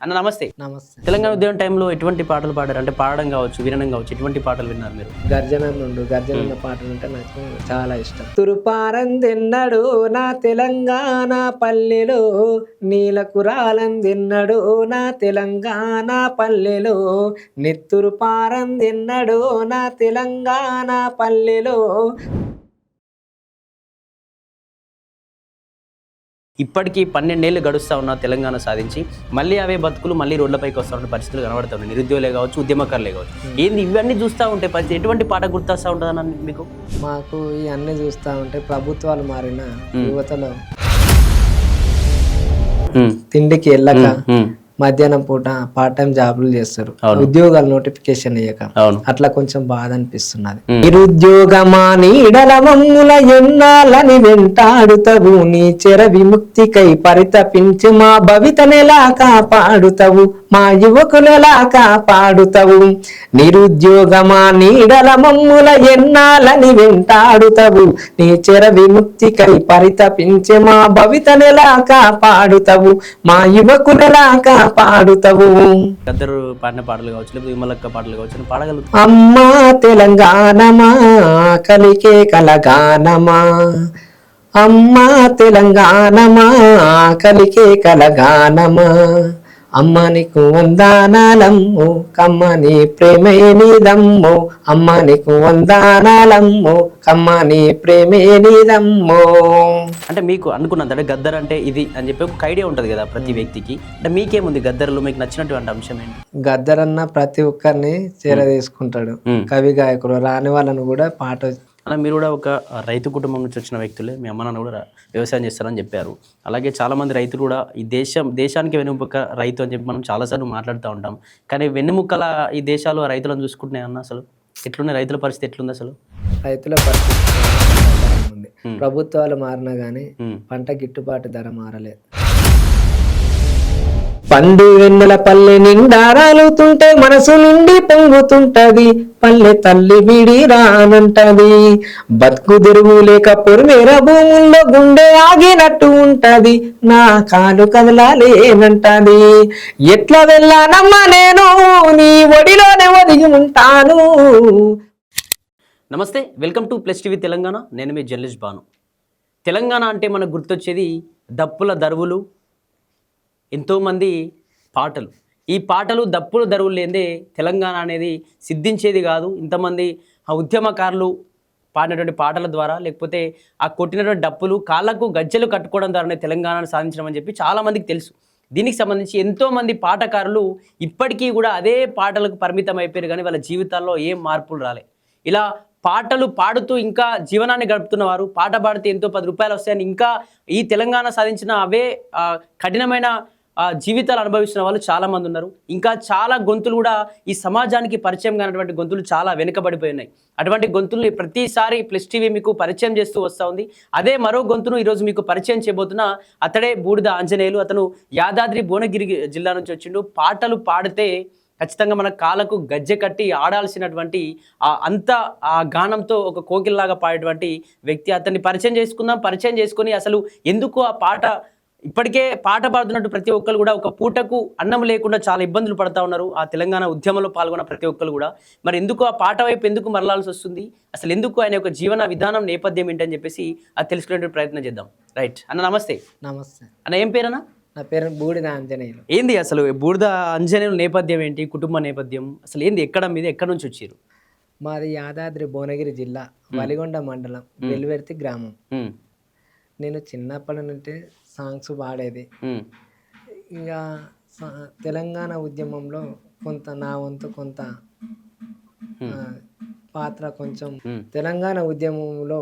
అన్న నమస్తే. నమస్తే. తెలంగాణ ఉద్యమం టైంలో ఎటువంటి పాటలు పాడారు? అంటే పాడడం కావచ్చు, వినడం కావచ్చు, ఎటువంటి పాటలు విన్నారు మీరు? గర్జనన్న పాటలు అంటే నాకు చాలా ఇష్టం. తురుపారందిన్నడు నా తెలంగాణ పల్లెలో, నీలకురాలందిన్నడు నా తెలంగాణ పల్లెలో, నెత్తురు పారందిన్నడు నా తెలంగాణ పల్లెలో. ఇప్పటికీ 12 ఏళ్ళు గడుస్తూ ఉన్న తెలంగాణ సాధించి మళ్ళీ అవే బతుకులు మళ్ళీ రోడ్లపైకి వస్తున్న పరిస్థితులు కనబడుతున్నాయి. నిరుద్యోగులే కావచ్చు, ఉద్యమకారులే కావచ్చు. ఏంది ఇవన్నీ చూస్తూ ఉంటే ఎటువంటి పాట గుర్తొస్తూ ఉంటుందన్న మీకు? మాకు ఇవన్నీ చూస్తూ ఉంటే ప్రభుత్వాలు మారిన యువతలో తిండికి వెళ్ళక మధ్యాహ్నం పూట పార్ట్ టైం జాబులు చేస్తారు, ఉద్యోగాలు నోటిఫికేషన్ అయ్యాక అట్లా కొంచెం బాధ అనిపిస్తున్నది. నిరుద్యోగమా నీడల మమ్ముల ఎన్నాలని వెంటాడుతవు, నీ చెర విముక్తికై పరితపించి మా భవితనెలా కాపాడుతవు, మా యువకులెలా కాపాడుతవు. నిరుద్యోగమా నీడల మమ్ముల ఎన్నాలని వెంటాడుతవు, నీ చెర విముక్తికై పరితపించి మా భవితనెలా కాపాడుతవు, మా యువకులెలా పాడుతావు. గద్దరు పాడిన పాటలు కావచ్చు, లేకపోతే విమలక్క పాటలు కావచ్చు, పాడగలుగుతాం. అమ్మా తెలంగాణమా కలికే కలగానమా, అమ్మా తెలంగాణమా కలికే కలగానమా, అమ్మ నీకు వందనాలమ్మో కమ్మని ప్రేమే నీదమ్మో, అమ్మ నీకు వందనాలమ్మో కమ్మని ప్రేమే నీదమ్మో. అంటే మీకు అనుకున్నంత అంటే గద్దర్ అంటే ఇది అని చెప్పి ఒక ఐడియా ఉంటుంది కదా ప్రతి వ్యక్తికి. అంటే మీకేముంది గద్దర్లో మీకు నచ్చినటువంటి అంశం ఏంటి? గద్దర్ అన్న ప్రతి ఒక్కరిని తీసుకుంటాడు, కవి గాయకుడు రాని వాళ్ళను కూడా పాట. అలా మీరు కూడా ఒక రైతు కుటుంబం నుంచి వచ్చిన వ్యక్తులే, మీ అమ్మ నాన్న కూడా వ్యవసాయం చేస్తారని చెప్పారు. అలాగే చాలామంది రైతులు కూడా ఈ దేశానికి వెన్నుముక్క రైతు అని చెప్పి మనం చాలాసార్లు మాట్లాడుతూ ఉంటాం. కానీ వెన్నుముక్కల ఈ దేశాలు రైతులను చూసుకుంటున్నాయి అన్న, అసలు ఎట్లున్నాయి రైతుల పరిస్థితి? ఎట్లుంది అసలు రైతుల పరిస్థితి? ఉంది. ప్రభుత్వాలు మారినా కానీ పంట గిట్టుబాటు ధర మారలేదు. పండు వెన్నెల పల్లె నిండా రాలుతుంటే మనసు నిండి పొంగుతుంటది, పల్లె తల్లి విడి రానంటది, బతుకు తెరువు లేక పొరిమేర భూముల్లో గుండె ఆగినట్టు ఉంటది, నా కాలు కదలాలేనంటది, ఎట్లా వెళ్ళానమ్మా నేను నీ ఒడిలోనే ఒదిగి ఉంటాను. నమస్తే, welcome to plus TV Telangana. నేను మీ జర్నలిస్ట్ బాను. తెలంగాణ అంటే మనకు గుర్తొచ్చేది దప్పుల దరువులు, ఎంతోమంది పాటలు. ఈ పాటలు దప్పుల దరువులు లేదే తెలంగాణ అనేది సిద్ధించేది కాదు. ఇంతమంది ఆ ఉద్యమకారులు పాడినటువంటి పాటల ద్వారా, లేకపోతే ఆ కొట్టినటువంటి డప్పులు కాళ్ళకు గజ్జెలు కట్టుకోవడం ద్వారానే తెలంగాణను సాధించడం అని చెప్పి చాలామందికి తెలుసు. దీనికి సంబంధించి ఎంతోమంది పాటకారులు ఇప్పటికీ కూడా అదే పాటలకు పరిమితం అయిపోయారు, కానీ వాళ్ళ జీవితాల్లో ఏం మార్పులు రాలే. ఇలా పాటలు పాడుతూ ఇంకా జీవనాన్ని గడుపుతున్న వారు, పాట పాడితే ఎంతో 10 రూపాయలు వస్తాయని ఇంకా ఈ తెలంగాణ సాధించిన అవే కఠినమైన జీవితాలు అనుభవిస్తున్న వాళ్ళు చాలామంది ఉన్నారు. ఇంకా చాలా గొంతులు కూడా ఈ సమాజానికి పరిచయం కానటువంటి గొంతులు చాలా వెనుకబడిపోయి ఉన్నాయి. అటువంటి గొంతుల్ని ప్రతిసారి ప్లస్ టీవీ మీకు పరిచయం చేస్తూ వస్తూ ఉంది. అదే మరో గొంతును ఈరోజు మీకు పరిచయం చేయబోతున్నా. అతడే బూడిద ఆంజనేయులు. అతను యాదాద్రి భువనగిరి జిల్లా నుంచి వచ్చిండు. పాటలు పాడితే ఖచ్చితంగా మన కాళ్ళకు గజ్జె కట్టి ఆడాల్సినటువంటి అంత ఆ గానంతో ఒక కోకిల్లాగా పాడేటువంటి వ్యక్తి. అతన్ని పరిచయం చేసుకుందాం. పరిచయం చేసుకొని అసలు ఎందుకు ఆ పాట, ఇప్పటికే పాట పాడుతున్నట్టు ప్రతి ఒక్కరు కూడా ఒక పూటకు అన్నం లేకుండా చాలా ఇబ్బందులు పడతా ఉన్నారు. ఆ తెలంగాణ ఉద్యమంలో పాల్గొన్న ప్రతి ఒక్కరు కూడా మరి ఎందుకు ఆ పాట వైపు ఎందుకు మరలాల్సి వస్తుంది, అసలు ఎందుకు ఆయన యొక్క జీవన విధానం నేపథ్యం ఏంటని చెప్పేసి అది తెలుసుకునే ప్రయత్నం చేద్దాం. రైట్ అన్న, నమస్తే. నమస్తే అన్న, ఏం పేరన్నా? నా పేరు బూడిద ఆంజనేయులు. ఏంది అసలు బూడిద ఆంజనేయుల నేపథ్యం ఏంటి, కుటుంబ నేపథ్యం అసలు ఏంది, ఎక్కడ మీద ఎక్కడి నుంచి వచ్చారు? మాది యాదాద్రి భువనగిరి జిల్లా వలిగొండ మండలం వెల్లువర్తి గ్రామం. నేను చిన్నప్పటి నుండి సాంగ్స్ పాడేది. ఇంకా తెలంగాణ ఉద్యమంలో కొంత నా వంతు కొంత పాత్ర కొంచెం. తెలంగాణ ఉద్యమంలో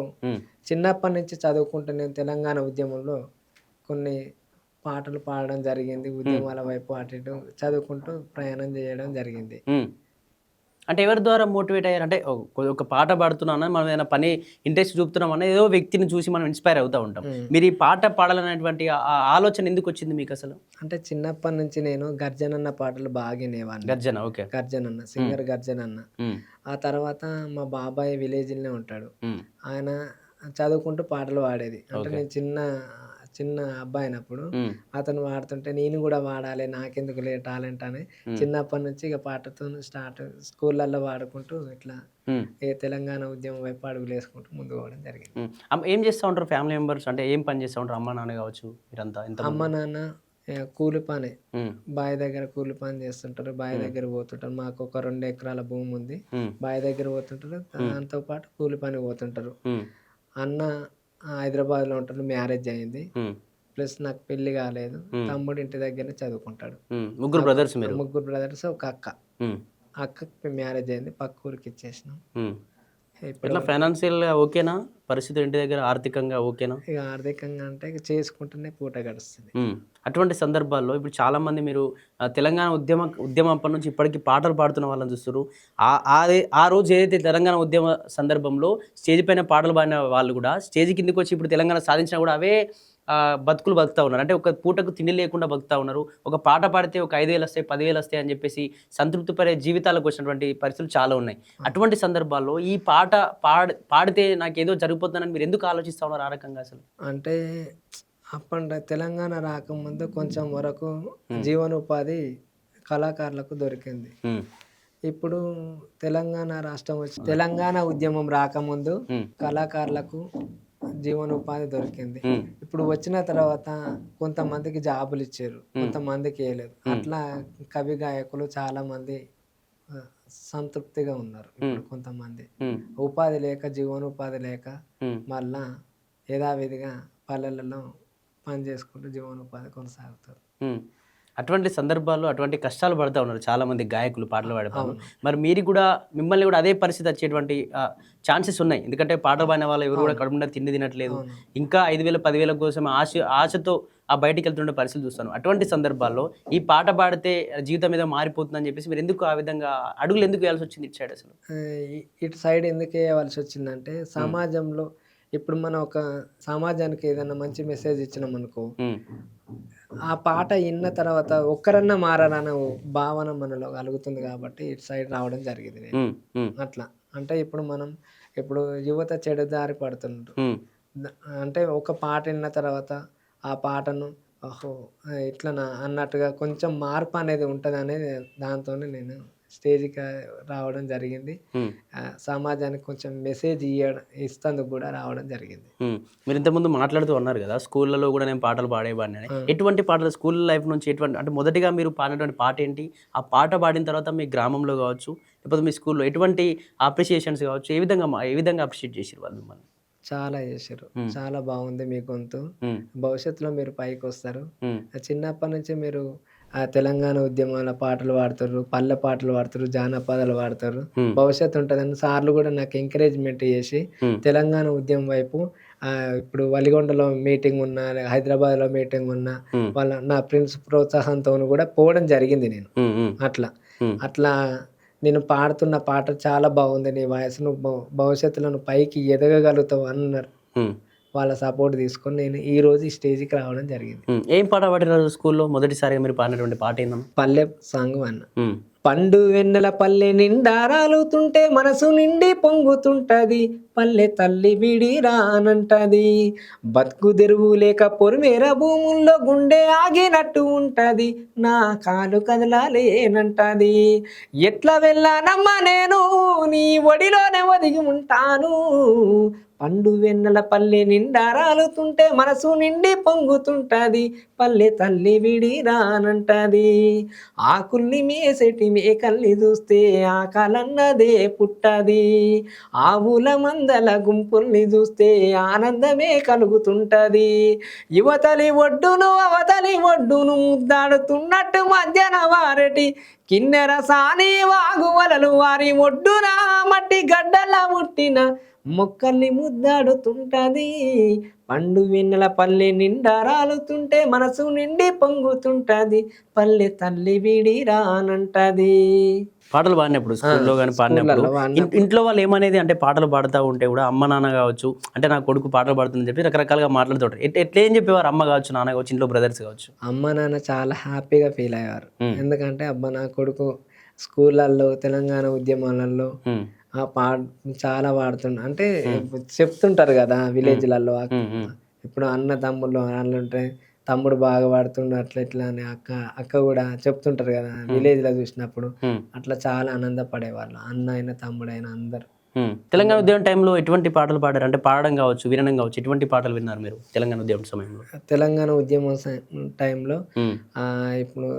చిన్నప్పటి నుంచి చదువుకుంటూ నేను తెలంగాణ ఉద్యమంలో కొన్ని పాటలు పాడడం జరిగింది. ఉద్యమాల వైపు అటు ఇటు చదువుకుంటూ ప్రయాణం చేయడం జరిగింది. అంటే ఎవరి ద్వారా మోటివేట్ అయ్యారు? అంటే ఒక పాట పాడుతున్నామన్నా, మనం ఏదైనా పని ఇంట్రెస్ట్ చూపుతున్నామన్నా ఏదో వ్యక్తిని చూసి మనం ఇన్స్పైర్ అవుతూ ఉంటాం. మీరు ఈ పాట పాడాలనేటువంటి ఆలోచన ఎందుకు వచ్చింది మీకు అసలు? అంటే చిన్నప్పటి నుంచి నేను గర్జనన్న పాటలు బాగా వినేవాడిని. గర్జన, ఓకే. గర్జనన్న సింగర్ గర్జనన్న. ఆ తర్వాత మా బాబాయ్ విలేజ్లోనే ఉంటాడు, ఆయన చదువుకుంటూ పాటలు పాడేది. అంటే నేను చిన్న అబ్బాయి అయినప్పుడు ఉమ్, అతను పాడుతుంటే నేను కూడా పాడాలి, నాకెందుకు లే టాలెంట్ అని చిన్నప్పటి నుంచి ఇక పాటతో స్టార్ట్, స్కూళ్ళల్లో పాడుకుంటూ ఇట్లా ఉమ్, తెలంగాణ ఉద్యమం వైపు అడుగులు వేసుకుంటూ ముందుకు పోవడం జరిగింది. ఏం చేస్తూ ఉంటారు ఫ్యామిలీ మెంబర్స్, అంటే ఏం పని చేస్తూ ఉంటారు? అమ్మ నాన్న కావచ్చు, మీరంతా ఎంతమంది? అమ్మ నాన్న కూలి పని, ఉమ్, బావి దగ్గర కూలి పని చేస్తుంటారు, బావి దగ్గర పోతుంటారు. మాకు ఒక 2 ఎకరాల భూమి ఉంది, ఉమ్, బావి దగ్గర పోతుంటారు, దాంతో పాటు కూలి పని పోతుంటారు. ఉమ్, అన్న హైదరాబాద్లో ఉంటాడు, మ్యారేజ్ అయింది, ఉమ్, ప్లస్ నాకు పెళ్లి కాలేదు. తమ్ముడు ఇంటి దగ్గరనే చదువుకుంటాడు. ముగ్గురు బ్రదర్స్ మీరు? ముగ్గురు బ్రదర్స్, ఒక అక్క. ఉమ్, అక్కకి మ్యారేజ్ అయింది, పక్క ఊరికి ఇచ్చేసినాం. ఉమ్. ఇప్పుడు ఎట్లా ఫైనాన్షియల్గా ఓకేనా పరిస్థితి, ఇంటి దగ్గర ఆర్థికంగా ఓకేనా? ఇక ఆర్థికంగా అంటే ఇక చేసుకుంటూనే పూట గడుస్తుంది. అటువంటి సందర్భాల్లో ఇప్పుడు చాలామంది మీరు తెలంగాణ ఉద్యమం అప్పటి నుంచి ఇప్పటికీ పాటలు పాడుతున్న వాళ్ళని చూస్తారు. ఆ రోజు ఏదైతే తెలంగాణ ఉద్యమ సందర్భంలో స్టేజ్ పైన పాటలు పాడిన వాళ్ళు కూడా స్టేజ్ కిందకి వచ్చి ఇప్పుడు తెలంగాణ సాధించినా కూడా అవే బతుకులు బతుకుతూ ఉన్నారు. అంటే ఒక పూటకు తిండి లేకుండా బతుకుతూ ఉన్నారు. ఒక పాట పాడితే ఒక 5,000 వస్తాయి, 10,000 వస్తాయి అని చెప్పేసి సంతృప్తి పడే జీవితాలకు వచ్చినటువంటి పరిస్థితులు చాలా ఉన్నాయి. అటువంటి సందర్భాల్లో ఈ పాట పాడితే నాకు ఏదో జరిగిపోతుందని మీరు ఎందుకు ఆలోచిస్తూ ఉన్నారు ఆ రకంగా అసలు? అంటే అప్పటి తెలంగాణ రాకముందు కొంచెం వరకు జీవనోపాధి కళాకారులకు దొరికింది. ఇప్పుడు తెలంగాణ రాష్ట్రం వచ్చి తెలంగాణ ఉద్యమం రాకముందు కళాకారులకు జీవనోపాధి దొరికింది. ఇప్పుడు వచ్చిన తర్వాత కొంతమందికి జాబులు ఇచ్చారు, కొంతమందికి వేయలేదు. అట్లా కవి గాయకులు చాలా మంది సంతృప్తిగా ఉన్నారు. ఇప్పుడు కొంతమంది ఉపాధి లేక, జీవనోపాధి లేక మళ్ళా యథావిధిగా పల్లెలలో పని చేసుకుంటూ జీవనోపాధి కొనసాగుతారు. అటువంటి సందర్భాల్లో అటువంటి కష్టాలు పడుతూ ఉన్నారు చాలామంది గాయకులు, పాటలు పాడేవాళ్ళు. మరి మీరు కూడా, మిమ్మల్ని కూడా అదే పరిస్థితి వచ్చేటువంటి ఛాన్సెస్ ఉన్నాయి. ఎందుకంటే పాటలు పాడిన వాళ్ళు ఎవరు కూడా కడుపున తిండి తినట్లేదు, ఇంకా 5,000 10,000 కోసం ఆశతో బయటికి వెళ్తుండే పరిస్థితి చూస్తాను. అటువంటి సందర్భాల్లో ఈ పాట పాడితే జీవితం మీద మారిపోతుందని చెప్పేసి మీరు ఎందుకు ఆ విధంగా అడుగులు ఎందుకు వేయాల్సి వచ్చింది ఇటు సైడ్ అసలు? ఇటు సైడ్ ఎందుకు వేయవలసి వచ్చిందంటే, సమాజంలో ఇప్పుడు మనం ఒక సమాజానికి ఏదైనా మంచి మెసేజ్ ఇచ్చినాం అనుకో, ఆ పాట విన్న తర్వాత ఒక్కరన్నా మారాలన్న భావన మనలో కలుగుతుంది కాబట్టి ఇటు సైడ్ రావడం జరిగింది. అట్లా అంటే ఇప్పుడు యువత చెడు దారి పడుతున్నారు. అంటే ఒక పాట విన్న తర్వాత ఆ పాటను ఓహో ఇట్లనా అన్నట్టుగా కొంచెం మార్పు అనేది ఉంటుంది అనేది దాంతోనే నేను స్టేజ్కి రావడం జరిగింది. సమాజానికి కొంచెం మెసేజ్ ఇస్తందుకు కూడా రావడం జరిగింది. మీరు ఇంతకుముందు మాట్లాడుతూ ఉన్నారు కదా, స్కూళ్ళలో కూడా నేను పాటలు పాడేవాడిని అని. ఎటువంటి పాటలు స్కూల్ లైఫ్ నుంచి ఎటువంటి, అంటే మొదటిగా మీరు పాడినటువంటి పాట ఏంటి? ఆ పాట పాడిన తర్వాత మీ గ్రామంలో కావచ్చు, లేకపోతే మీ స్కూల్లో ఎటువంటి అప్రిషియేషన్స్ కావచ్చు, ఏ విధంగా అప్రిషియేట్ చేసారు వాళ్ళు మిమ్మల్ని? చాలా చేశారు. చాలా బాగుంది మీ గొంతు, భవిష్యత్తులో మీరు పైకి వస్తారు. చిన్నప్పటి నుంచి మీరు తెలంగాణ ఉద్యమాల పాటలు పాడతారు, పల్లె పాటలు పాడతారు, జానపదాలు పాడతారు, భవిష్యత్తు ఉంటుందని సార్లు కూడా నాకు ఎంకరేజ్మెంట్ చేసి తెలంగాణ ఉద్యమం వైపు ఇప్పుడు వలిగొండలో మీటింగ్ ఉన్నా, హైదరాబాద్లో మీటింగ్ ఉన్నా, నా ఫ్రెండ్స్ ప్రోత్సాహంతో కూడా పోవడం జరిగింది. నేను అట్లా నేను పాడుతున్న పాట చాలా బాగుంది, నీ వాయిస్, నువ్వు భవిష్యత్తులో పైకి ఎదగగలుగుతావు అన్నారు. వాళ్ళ సపోర్ట్ తీసుకొని నేను ఈ రోజు ఈ స్టేజ్కి రావడం జరిగింది. ఏం పాట పాడినారు స్కూల్లో మొదటిసారిగా మీరు పాడినటువంటి పాట ఏందమ్మా? పల్లె సాంగ్ అన్న. పండు వెన్నెల పల్లె నిండా రాలుతుంటే మనసు నిండి పొంగుతుంటది, పల్లె తల్లి విడి రానంటది, బతుకు తెరువు లేక పొరిమేర భూముల్లో గుండె ఆగినట్టు ఉంటది, నా కాలు కదలాలేనంటది, ఎట్లా వెళ్ళానమ్మా నేను నీ ఒడిలోనే ఒదిగి ఉంటాను, పండు వెన్నెల పల్లె నిండా రాలుతుంటే మనసు నిండి పొంగుతుంటది, పల్లె తల్లి విడి రానంటది, ఆకుల్ని మేసేటి మేకల్ని చూస్తే ఆకలన్నదే పుట్టది, ఆవుల మందల గుంపుల్ని చూస్తే ఆనందమే కలుగుతుంటది, యువతలి ఒడ్డును అవతలి ఒడ్డును ముద్దాడుతున్నట్టు మధ్యన వారటి కిన్నెర సాని వాగువలలు వారి ఒడ్డున మట్టి గడ్డల ముట్టిన మొక్కల్ని ముద్దాడుతుంటది, పండు వెన్నెల పల్లె నిండా రాలుతుంటే మనసు నిండి పొంగుతుంటది, పల్లె తల్లి విడి రానంటది. పాటలు పాడినప్పుడు స్కూల్లో కానీ పాడినప్పుడు ఇంట్లో వాళ్ళు ఏమనేది, అంటే పాటలు పాడుతూ ఉంటే కూడా అమ్మ నాన్న కావచ్చు, అంటే నా కొడుకు పాటలు పాడుతుందని చెప్పి రకరకాలుగా మాట్లాడుతుంటారు. ఎట్లా ఏం చెప్పేవారు? అమ్మ కావచ్చు, నాన్న కావచ్చు, ఇంట్లో బ్రదర్స్ కావచ్చు. అమ్మ నాన్న చాలా హ్యాపీగా ఫీల్ అయ్యారు. ఎందుకంటే అబ్బా నా కొడుకు స్కూళ్ళల్లో తెలంగాణ ఉద్యమాలలో చాలా పాడుతుండ, అంటే చెప్తుంటారు కదా విలేజ్లలో, ఇప్పుడు అన్న తమ్ముళ్ళు వాళ్ళు ఉంటే తమ్ముడు బాగా పాడుతుండు అట్లా ఇట్లా అని అక్క కూడా చెప్తుంటారు కదా విలేజ్లో చూసినప్పుడు. అట్లా చాలా ఆనందపడేవాళ్ళు అన్న అయినా తమ్ముడైనా అందరు. తెలంగాణ ఉద్యమం టైంలో ఎటువంటి పాటలు పాడారు? అంటే పాడడం కావచ్చు, వినడం కావచ్చు, ఎటువంటి పాటలు విన్నారు మీరు తెలంగాణ ఉద్యమం సమయంలో? తెలంగాణ ఉద్యమం టైంలో ఇప్పుడు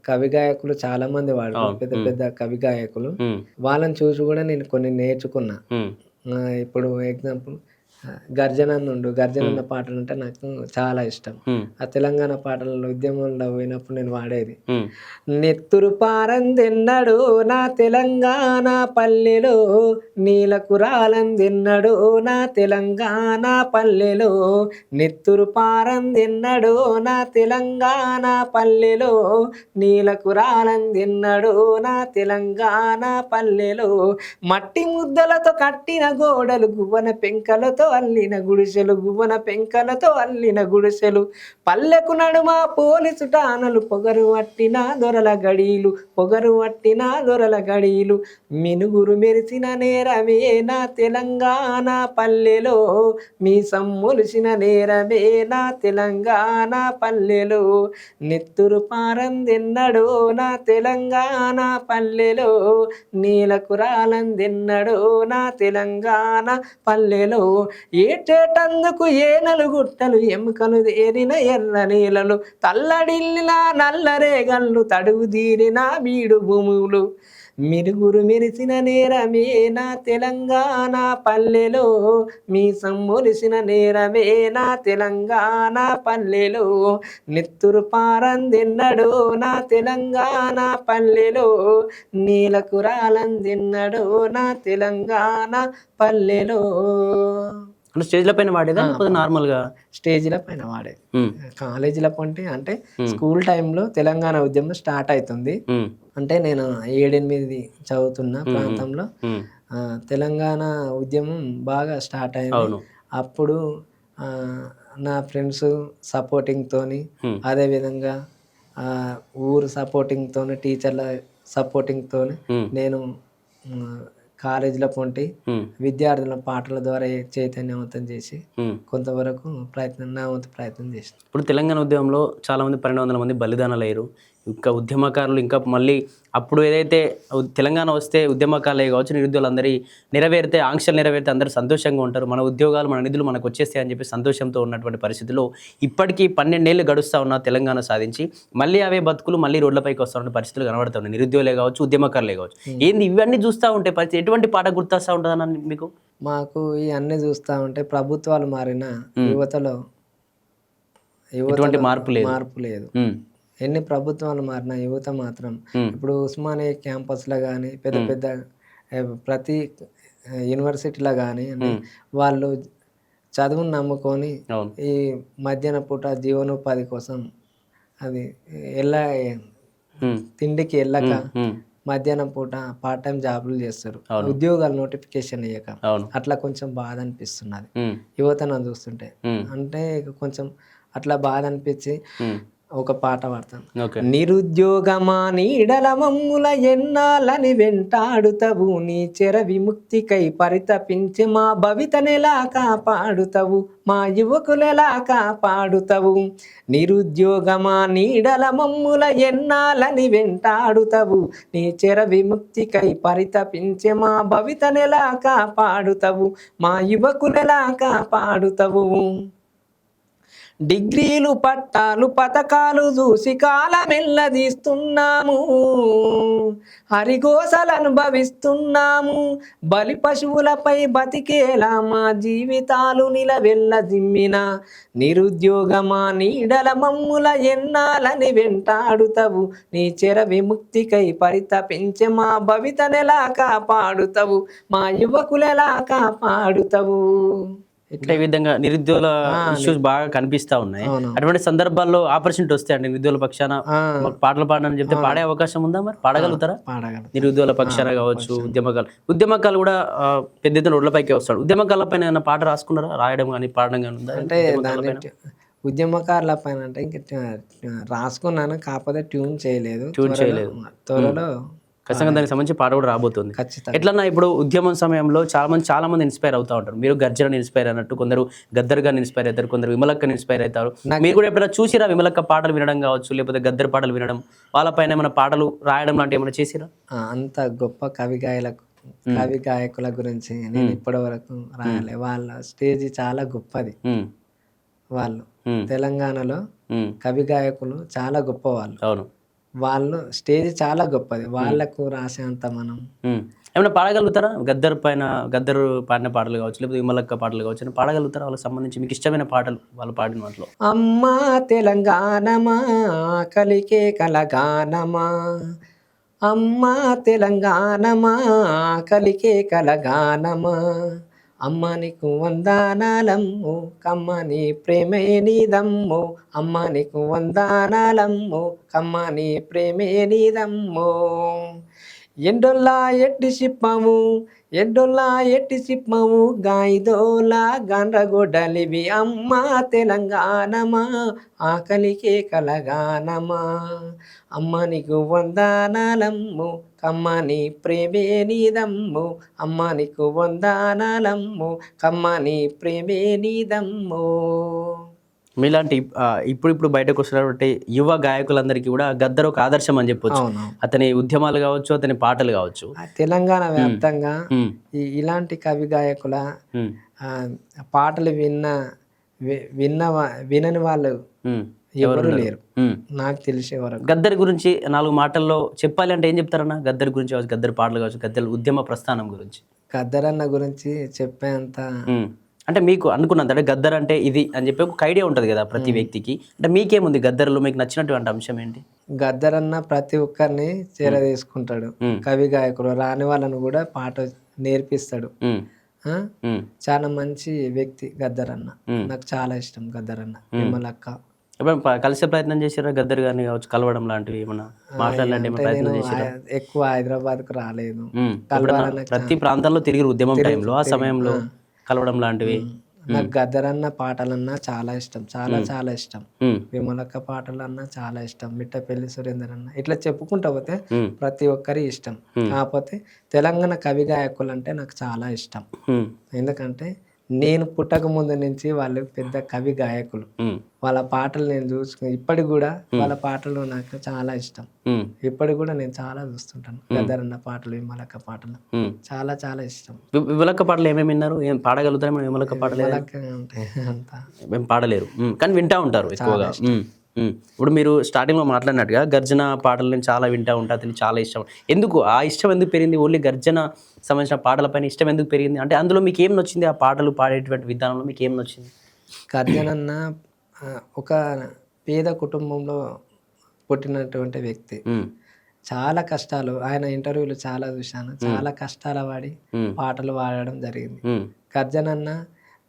కవి గాయకులు చాలా మంది వాడు, పెద్ద పెద్ద కవి గాయకులు. వాళ్ళని చూసి కూడా నేను కొన్ని నేర్చుకున్నా. ఇప్పుడు ఎగ్జాంపుల్ గర్జనన్నుండు, గర్జనన్న పాటలు అంటే నాకు చాలా ఇష్టం. ఆ తెలంగాణ పాటలలో ఉద్యమంలో పోయినప్పుడు నేను వాడేది. నెత్తురు పారందెన్నడు నా తెలంగాణ పల్లెలో, నీలకు రాలందెన్నడు నా తెలంగాణ పల్లెలో, నెత్తురు పారందెన్నడు నా తెలంగాణ పల్లెలో, నీలకు రాలందెన్నడు నా తెలంగాణ పల్లెలో, మట్టి ముద్దలతో కట్టిన గోడలు, గువ్వన పెంకలతో అల్లిన గుడిసెలు, గువ్వన పెంకలతో అల్లిన గుడిసెలు, పల్లెకు నడుమ పోలీసు టానలు, పొగరు పట్టిన దొరల గడీలు, పొగరు పట్టిన దొరల గడీలు, మినుగురు మెరిసిన నేరమే నా తెలంగాణ పల్లెలో, మీ సమ్ములిసిన నేరమే నా తెలంగాణ పల్లెలో, నెత్తురు పారందెన్నడో నా తెలంగాణ పల్లెలో, నీలకు రాలందెన్నడో నా తెలంగాణ పల్లెలో, ఏటేటందుకు ఏనలు గుట్టలు, ఎముకలు దేరిన ఎర్ర నేలలు, తల్లడిల్లిన నల్లరేగళ్ళు, తడుగు తీరిన బీడు భూములు, మిరుగురు మెరిసిన నేరమే నా తెలంగాణ పల్లెలో, మీ సమ్ములిసిన నేరమే నా తెలంగాణ పల్లెలో, నెత్తురు పారందెన్నడో నా తెలంగాణ పల్లెలో, నీలకు రాలందెన్నడో నా తెలంగాణ పల్లెలో. అంటే స్టేజ్ల పైన వాడేదా నార్మల్గా? స్టేజ్ల పైన వాడేది. కాలేజీల పంటే అంటే స్కూల్ టైంలో తెలంగాణ ఉద్యమం స్టార్ట్ అవుతుంది. అంటే నేను 7-8 చదువుతున్న ప్రాంతంలో తెలంగాణ ఉద్యమం బాగా స్టార్ట్ అయింది. అప్పుడు నా ఫ్రెండ్స్ సపోర్టింగ్తోని, అదేవిధంగా ఊరు సపోర్టింగ్తోని, టీచర్ల సపోర్టింగ్తోని నేను కాలేజీలో పొంటి విద్యార్థుల పాటల ద్వారా చైతన్యవంతం చేసి కొంతవరకు నా వంతు ప్రయత్నం చేసిన. ఇప్పుడు తెలంగాణ ఉద్యమంలో చాలామంది 1200 మంది బలిదానాలు అయ్యారు. ఇంకా ఉద్యమకారులు ఇంకా మళ్ళీ అప్పుడు ఏదైతే తెలంగాణ వస్తే ఉద్యమకారులే కావచ్చు, నిరుద్యోగులందరి నెరవేరితే, ఆంక్షలు నెరవేరితే అందరూ సంతోషంగా ఉంటారు, మన ఉద్యోగాలు మన నిధులు మనకు వచ్చేస్తాయి అని చెప్పి సంతోషంతో ఉన్నటువంటి పరిస్థితిలో ఇప్పటికీ 12 ఏళ్ళు గడుస్తూ ఉన్న తెలంగాణ సాధించి మళ్ళీ అవే బతుకులు మళ్ళీ రోడ్లపైకి వస్తున్న పరిస్థితులు కనబడుతున్నాయి. నిరుద్యోగులే కావచ్చు, ఉద్యమకారులే కావచ్చు. ఏంది ఇవన్నీ చూస్తూ ఉంటే పరిస్థితి ఎటువంటి పాట గుర్తొస్తూ ఉంటుందని మీకు? మాకు ఇవన్నీ చూస్తూ ఉంటే ప్రభుత్వాలు మారిన యువతలో ఎటువంటి మార్పు లేదు. ఎన్ని ప్రభుత్వాలు మారిన యువత మాత్రం ఇప్పుడు ఉస్మానియా క్యాంపస్లో కానీ, పెద్ద పెద్ద ప్రతి యూనివర్సిటీలో కానీ వాళ్ళు చదువును నమ్ముకొని ఈ మధ్యాహ్న పూట జీవనోపాధి కోసం అది తిండికి వెళ్ళక మధ్యాహ్నం పూట పార్ట్ టైం జాబులు చేస్తారు, ఉద్యోగాలు నోటిఫికేషన్ అయ్యాక. అట్లా కొంచెం బాధ అనిపిస్తున్నది యువతను చూస్తుంటే. అంటే కొంచెం అట్లా బాధ అనిపించి ఒక పాట పాడతాను. నిరుద్యోగమా నీడల మమ్ముల ఎన్నాలని వెంటాడుతవు, నీ చెర విముక్తికై పరితపించి మా భవితనెలా కాపాడుతవు, మా యువకులెలా కాపాడుతవు. నిరుద్యోగమా నీడల మమ్ముల ఎన్నాలని వెంటాడుతవు, నీ చెర విముక్తికై పరితపించి మా భవితనెలా కాపాడుతవు, మా యువకులెలా కాపాడుతవు. డిగ్రీలు పట్టాలు పథకాలు చూసి కాలమెల్లదీస్తున్నాము, హరిగోసలు అనుభవిస్తున్నాము, బలి పశువులపై బతికేలా మా జీవితాలు నిలవెల్ల జిమ్మిన. నిరుద్యోగమా నీడల మమ్ముల ఎన్నాలని వెంటాడుతవు, నీ చెర విముక్తికై పరితపించే మా భవితనెలా కాపాడుతవు, మా యువకులెలా కాపాడుతవు. ఇట్లా ఈ విధంగా నిరుద్యోగుల ఇష్యూస్ బాగా కనిపిస్తా ఉన్నాయి. అటువంటి సందర్భాల్లో ఆపర్చునిటీ వస్తాయి అండి నిరుద్యోగుల పక్షాన పాటలు పాడని చెప్తే పాడే అవకాశం ఉందా? మరి పాడగలుగుతారా? నిరుద్యోగుల పక్షాన కావచ్చు, ఉద్యమకాలు కూడా పెద్ద ఎత్తున రోడ్లపైకి వస్తాడు. ఉద్యమకాల పైన ఏమైనా పాట రాసుకున్నారా? రాయడం కానీ పాడడం కానీ ఉందా? అంటే ఉద్యమకారుల పైన అంటే ఇంకా రాసుకున్నాను, కాకపోతే ట్యూన్ చేయలేదు. త్వరలో ఖచ్చితంగా దానికి సంబంధించి పాట కూడా రాబోతుంది. ఖచ్చితంగా. ఎట్లన్నా ఇప్పుడు ఉద్యమం సమయంలో చాలా మంది ఇన్స్పైర్ అవుతా ఉంటారు. మీరు గర్జనని ఇన్స్పైర్ అయినట్టు కొందరు గద్దర్ గారిని ఇన్స్పైర్ అవుతారు, కొందరు విమలక్కని ఇన్స్పైర్ అవుతారు. మీరు కూడా ఎప్పుడైనా చూసిరా విమలక్క పాటలు వినడం కావచ్చు, లేకపోతే గద్దర్ పాటలు వినడం, వాళ్ళపైన ఏమైనా పాటలు రాయడం లాంటి ఏమైనా చేసిరా? అంత గొప్ప కవి గాయకుల గురించి నేను ఇప్పటి వరకు రాయలే. వాళ్ళ స్టేజ్ చాలా గొప్పది. వాళ్ళు తెలంగాణలో కవి గాయకులు చాలా గొప్ప వాళ్ళు. అవును, వాళ్ళు స్టేజ్ చాలా గొప్పది. వాళ్ళకు రాసేంత మనం ఏమైనా పాడగలుగుతారా? గద్దర్ పాడిన పాటలు కావచ్చు, లేకపోతే విమలక్క పాటలు కావచ్చు, ఏమైనా పాడగలుగుతారా? వాళ్ళకి సంబంధించి మీకు ఇష్టమైన పాటలు వాళ్ళు పాడిన వాటిలో. అమ్మా తెలంగాణమా కలికే కలగానమా, అమ్మా తెలంగాణమా కలికే కలగానమా, అమ్మ నీకు వందనాలమ్ము కమ్మని ప్రేమే నీదమ్ము, అమ్మ నీకు వందనాలమ్ము కమ్మని ప్రేమే నీదమ్ము, ఎండొల్లా ఎట్టి సిప్పము ఎడ్డొల్లా ఎట్టి సిప్పము గాయిదోలా గండ్రగొడ్డలివి, అమ్మ తెలంగాణమా ఆకలికే కలగానమా, అమ్మ నీకు వందనాలమ్ము కమ్మని ప్రేమే నీదమ్ము, అమ్మ నీకు వందనాలమ్ము కమ్మని ప్రేమే నీదమ్ము. మీలాంటి ఇప్పుడు బయటకు వస్తున్నటువంటి యువ గాయకులందరికీ కూడా గద్దర్ ఒక ఆదర్శం అని చెప్పొచ్చు. అతని ఉద్యమాలు కావచ్చు, అతని పాటలు కావచ్చు. తెలంగాణ వ్యాప్తంగా ఇలాంటి కవి గాయకుల పాటలు వినని వాళ్ళు ఎవరు లేరు నాకు తెలిసే వరకు. గద్దర్ గురించి 4 మాటల్లో చెప్పాలి అంటే ఏం చెప్తారన్నా? గద్దర్ గురించి కావచ్చు, గద్దర్ పాటలు కావచ్చు, గద్దర్ ఉద్యమ ప్రస్థానం గురించి. గద్దర్ అన్న గురించి చెప్పేంత అంటే మీకు అనుకున్నంత అంటే గద్దర్ అంటే ఇది అని చెప్పి ఒక ఐడియా ఉంటుంది కదా ప్రతి వ్యక్తికి. అంటే మీకేముంది గద్దర్లో మీకు నచ్చినటువంటి అంశం ఏంటి? గద్దర్ అన్న ప్రతి ఒక్కరిని చేరదీసుకుంటాడు. కవి గాయకుడు రాని వాళ్ళను కూడా పాట నేర్పిస్తాడు. చాలా మంచి వ్యక్తి గద్దర్ అన్న. నాకు చాలా ఇష్టం గద్దర్ అన్న. విమలక్క ఎప్పుడైనా కలిసే ప్రయత్నం చేసారా? గద్దర్ గారిని కావచ్చు కలవడం లాంటివి ఏమన్నా మాట్లాడలాంటి ప్రయత్నం చేసారా? ఎక్కువ హైదరాబాద్ కు రాలేదు. ప్రతి ప్రాంతంలో తిరిగి ఉద్యమం టైంలో ఆ సమయంలో కలవడం లాంటివి. నాకు గద్దర్ అన్న పాటలన్నా చాలా ఇష్టం, చాలా ఇష్టం. విమలక్క పాటలన్నా చాలా ఇష్టం. మిట్టపల్లి సురేందర్ అన్న ఇట్లా చెప్పుకుంటా పోతే ప్రతి ఒక్కరి ఇష్టం. కాకపోతే తెలంగాణ కవి గాయకులు అంటే నాకు చాలా ఇష్టం. ఎందుకంటే నేను పుట్టక ముందు నుంచి వాళ్ళు పెద్ద కవి గాయకులు. వాళ్ళ పాటలు నేను చూసుకుని ఇప్పటికి కూడా వాళ్ళ పాటలు నాకు చాలా ఇష్టం. ఇప్పటికి కూడా నేను చాలా చూస్తుంటాను గద్దర్ అన్న పాటలు, విమలక్క పాటలు చాలా ఇష్టం. విమలక్క పాటలు ఏమేమి విన్నారు? ఏం పాడగలుగుతారు? విమలక్క పాటలు అంతా ఏం పాడలేరు కానీ వింటా ఉంటారు ఎక్కువగా. ఇప్పుడు మీరు స్టార్టింగ్లో మాట్లాడినట్టుగా గర్జన పాటలు నేను చాలా వింటా ఉంటా, అతనికి చాలా ఇష్టం. ఎందుకు ఆ ఇష్టం ఎందుకు పెరిగింది? ఓన్లీ గర్జన సంబంధించిన పాటలపైన ఇష్టం ఎందుకు పెరిగింది? అంటే అందులో మీకు ఏం నచ్చింది? ఆ పాటలు పాడేటువంటి విధానంలో మీకు ఏం నచ్చింది? గర్జన అన్న ఒక పేద కుటుంబంలో పుట్టినటువంటి వ్యక్తి. చాలా కష్టాలు, ఆయన ఇంటర్వ్యూలు చాలా చూశాను. చాలా కష్టాల వాడి పాటలు పాడడం జరిగింది. గర్జన అన్న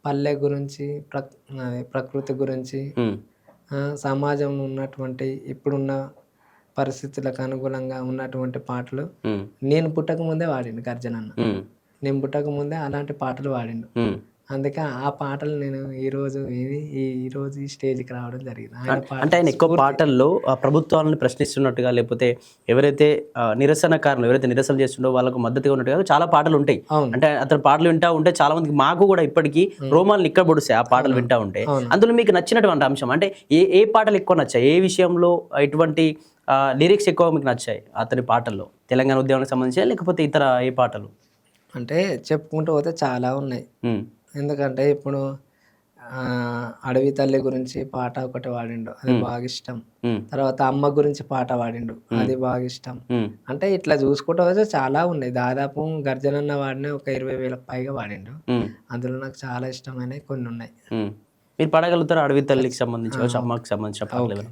పల్లె గురించి, ప్రకృతి గురించి, సమాజంలో ఉన్నటువంటి ఇప్పుడున్న పరిస్థితులకు అనుగుణంగా ఉన్నటువంటి పాటలు నేను పుట్టక ముందే వాడిండు గర్జన అన్న. నేను పుట్టక ముందే అలాంటి పాటలు వాడిండు. అందుకే ఆ పాటలు నేను ఈరోజు ఈ స్టేజ్కి రావడం జరిగింది. అంటే ఆయన ఎక్కువ పాటల్లో ప్రభుత్వాలను ప్రశ్నిస్తున్నట్టుగా, లేకపోతే ఎవరైతే నిరసనకారులు ఎవరైతే నిరసన చేస్తుండో వాళ్ళకు మద్దతుగా ఉన్నట్టుగా చాలా పాటలు ఉంటాయి. అంటే అతని పాటలు వింటా ఉంటే చాలా మందికి, మాకు కూడా ఇప్పటికీ రోమాలు ఇక్కడ పొడుస్తాయి ఆ పాటలు వింటా ఉంటే. అందులో మీకు నచ్చినటువంటి అంశం అంటే ఏ పాటలు ఎక్కువ నచ్చాయి? ఏ విషయంలో ఎటువంటి లిరిక్స్ ఎక్కువ మీకు నచ్చాయి అతని పాటల్లో? తెలంగాణ ఉద్యమానికి సంబంధించి లేకపోతే ఇతర ఏ పాటలు? అంటే చెప్పుకుంటూ పోతే చాలా ఉన్నాయి. ఎందుకంటే ఇప్పుడు అడవి తల్లి గురించి పాట ఒకటి వాడిండు, అది బాగా ఇష్టం. తర్వాత అమ్మ గురించి పాట వాడిండు, అది బాగా ఇష్టం. అంటే ఇట్లా చూసుకుంటూ పోతే చాలా ఉన్నాయి. దాదాపు గర్జనన్న వాడిన ఒక 20,000 పైగా వాడిండు. అందులో నాకు చాలా ఇష్టమైనవి కొన్ని ఉన్నాయి. మీరు పాడగలుగుతారు అడవి తల్లికి సంబంధించి, అమ్మకి సంబంధించిన పాటలు?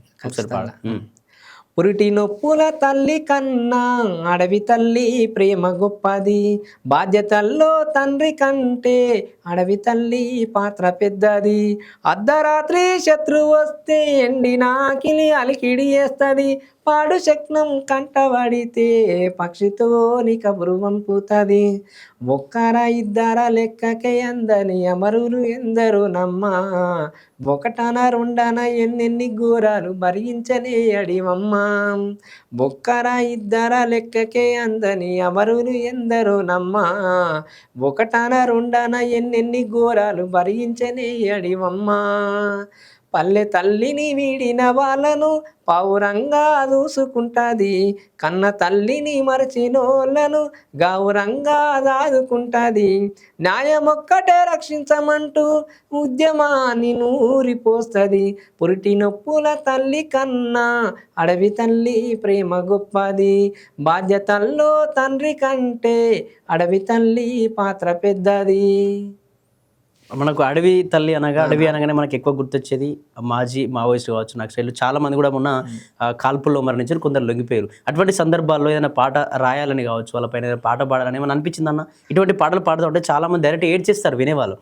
పురిటి నొప్పుల తల్లి కన్నా అడవి తల్లి ప్రేమ గొప్పది, బాధ్యతల్లో తండ్రి కంటే అడవి తల్లి పాత్ర పెద్దది, అర్ధరాత్రి శత్రువు వస్తే ఎండిన ఆకిలి అలికిడి వేస్తుంది, పాడు శక్నం కంటబడితే పక్షితోని కబురు పంపుతుంది. ఒక్కరా ఇద్దరా లెక్కకే అందని అమరులు ఎందరో నమ్మా, ఒకటన రెండన ఎన్నెన్ని ఘోరాలు భరించనే అడివమ్మా. ఒక్కరా ఇద్దరా లెక్కకే అందని అమరులు ఎందరో నమ్మా, ఒకటన రెండన ఎన్నెన్ని ఘోరాలు భరించనే అడివమ్మా. పల్లె తల్లిని వీడిన వాళ్ళను పౌరంగా చూసుకుంటుంది, కన్న తల్లిని మరచినోళ్ళను గౌరంగా దాదుకుంటుంది. న్యాయమొక్కటే రక్షించమంటూ ఉద్యమాన్ని నూరిపోస్తుంది. పురిటి నొప్పుల తల్లి కన్నా అడవి తల్లి ప్రేమ గొప్పది. బాధ్యతల్లో తండ్రి కంటే అడవి తల్లి పాత్ర పెద్దది. మనకు అడవి తల్లి అనగా అడవి అనగానే మనకి ఎక్కువ గుర్తొచ్చేది మాజీ మావోయిస్టులు కావచ్చు, నక్సలైట్లు. చాలా మంది కూడా మొన్న కాల్పుల్లో మరణించారు, కొందరు లొంగిపోయారు. అటువంటి సందర్భాల్లో ఏదైనా పాట రాయాలని కావచ్చు, వాళ్ళపైన ఏదైనా పాట పాడాలని ఏమైనా అనిపించింది అన్న? ఇటువంటి పాటలు పాడుతూ ఉంటే చాలా మంది డైరెక్ట్ ఏడ్చేస్తారు వినేవాళ్ళు.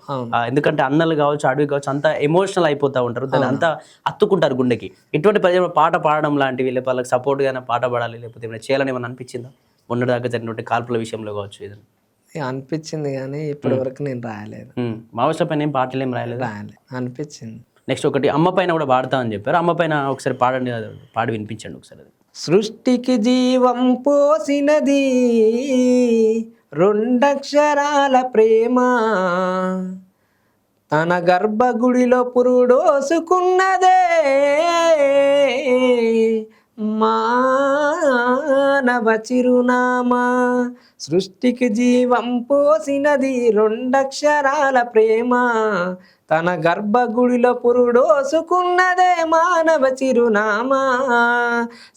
ఎందుకంటే అన్నలు కావచ్చు, అడవి కావచ్చు, అంతా ఎమోషనల్ అయిపోతూ ఉంటారు, దాన్ని అంతా అత్తుకుంటారు గుండెకి. ఇటువంటి ప్రజలు పాట పాడడం లాంటివి, లేకపోతే వాళ్ళకి సపోర్ట్గా పాట పాడాలి లేకపోతే ఏమైనా చేయాలని ఏమైనా అనిపించిందా మొన్నటిదాకా జరిగినటువంటి కాల్పుల విషయంలో కావచ్చు ఏదైనా? అనిపించింది కానీ ఇప్పటి వరకు నేను రాయలేదు. మావోయిస్టుల పైన ఏం పాటలు ఏం రాయలేదు? అనిపించింది. నెక్స్ట్ ఒకటి అమ్మ పైన కూడా పాడతా అని చెప్పారు. అమ్మ పైన ఒకసారి పాడండి, పాడి వినిపించండి ఒకసారి. సృష్టికి జీవం పోసినది రెండక్షరాల ప్రేమ, తన గర్భగుడిలో పురుడోసుకున్నదే మానవ చిరునామా. సృష్టికి జీవం పోసినది రెండక్షరాల ప్రేమ, తన గర్భగుడిలో పురుడోసుకున్నదే మానవ చిరునామా.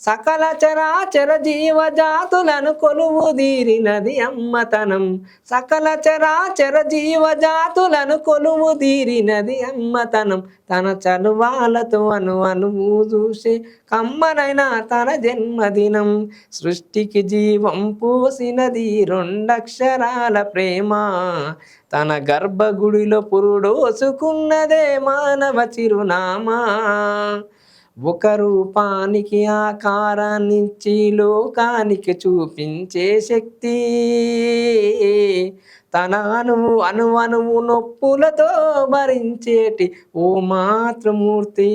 సకల చరాచర జీవజాతులను కొలువు తీరినది అమ్మతనం, సకల చరాచర జీవజాతులను కొలువు తీరినది అమ్మతనం. తన చనువాలతో అణువు చూసే కమ్మనైన తన జన్మదినం. సృష్టికి జీవం పోసినది రెండక్షరాల ప్రేమ, తన గర్భగుడిలో పురుడోసుకున్నదే మానవ చిరునామా. ఒక రూపానికి ఆకారాన్నిచ్చి లోకానికి చూపించే శక్తి, తన అణువు నొప్పులతో భరించేటి ఓ మాతృమూర్తి.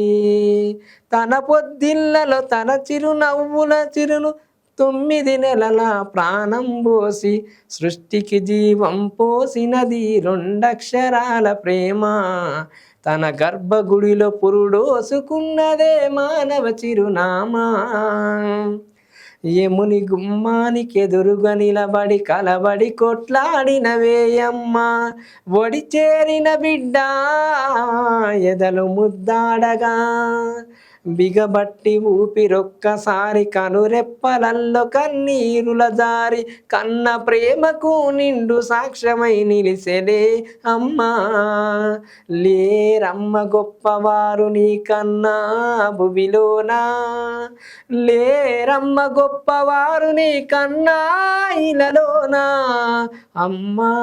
తన పొద్దిళ్ళలో తన చిరునవ్వుల చిరును 9 నెలల ప్రాణం పోసి సృష్టికి జీవం పోసినది రెండక్షరాల ప్రేమ, తన గర్భగుడిలో పురుడోసుకున్నదే మానవ చిరునామా. యముని గుమ్మానికి ఎదురుగా నిలబడి కలబడి కొట్లాడినవేయమ్మ, ఒడి చేరిన బిడ్డ ఎదలు ముద్దాడగా. బిగబట్టి ఊపిరొక్కసారి కనురెప్పలల్లో కన్నీరుల జారి కన్న ప్రేమకు నిండు సాక్ష్యమై నిలిసెలే అమ్మా. లేరమ్మ గొప్పవారు నీకన్నా భువిలోనా, లేరమ్మ గొప్పవారు నీకన్నా ఇలలోనా. అమ్మా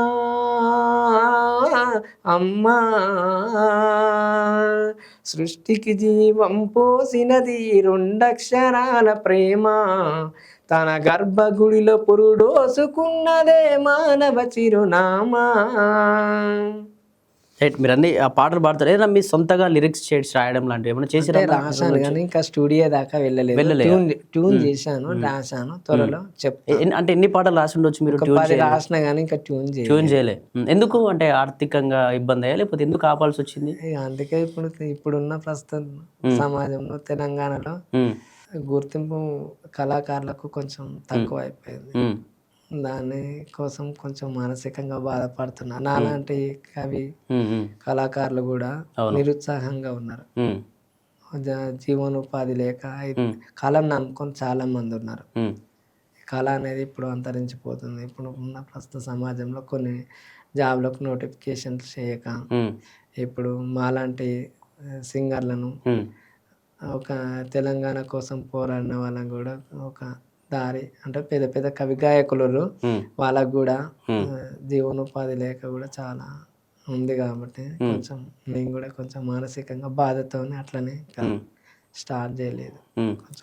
అమ్మా సృష్టికి జీవం పోసినది రెండక్షరాల ప్రేమ, తన గర్భగుడిలో పురుడోసుకున్నదే మానవ చిరునామా. రైట్, మీరు అన్ని ఆ పాటలు పాడతారు. ఏదైనా మీ సొంతగా లిరిక్స్ రాయడం లాంటివి ఏమైనా చేసి రాశాను కానీ ఇంకా స్టూడియో దాకా వెళ్ళలేదు. ట్యూన్ చేశాను, రాశాను. త్వరలో చెప్తాను. అంటే ఎన్ని పాటలు రాసి ఉండొచ్చు మీరు? 10 రాసిన కానీ ఇంకా ట్యూన్ చేయలే. ఎందుకు అంటే ఆర్థికంగా ఇబ్బంది అయ్యా లేకపోతే ఎందుకు ఆపాల్సి వచ్చింది? అందుకే ఇప్పుడున్న ప్రస్తుత సమాజంలో తెలంగాణలో గుర్తింపు కళాకారులకు కొంచెం తక్కువ అయిపోయింది. దాని కోసం కొంచెం మానసికంగా బాధపడుతున్నా. నాలాంటి కవి కళాకారులు కూడా నిరుత్సాహంగా ఉన్నారు. జీవనోపాధి లేక కళను నమ్ముకొని చాలా మంది ఉన్నారు. కళ అనేది ఇప్పుడు అంతరించిపోతుంది. ఇప్పుడు ఉన్న ప్రస్తుత సమాజంలో కొన్ని జాబ్లకు నోటిఫికేషన్స్ చేయక ఇప్పుడు మాలాంటి సింగర్లను, ఒక తెలంగాణ కోసం పోరాడిన వాళ్ళని కూడా ఒక దారి అంటే పెద్ద పెద్ద కవి గాయకులు వాళ్ళకు కూడా జీవనోపాధి లేక కూడా చాలా ఉంది. కాబట్టి కొంచెం నేను కూడా కొంచెం మానసికంగా బాధతో అట్లనే స్టార్ట్ చేయలేదు.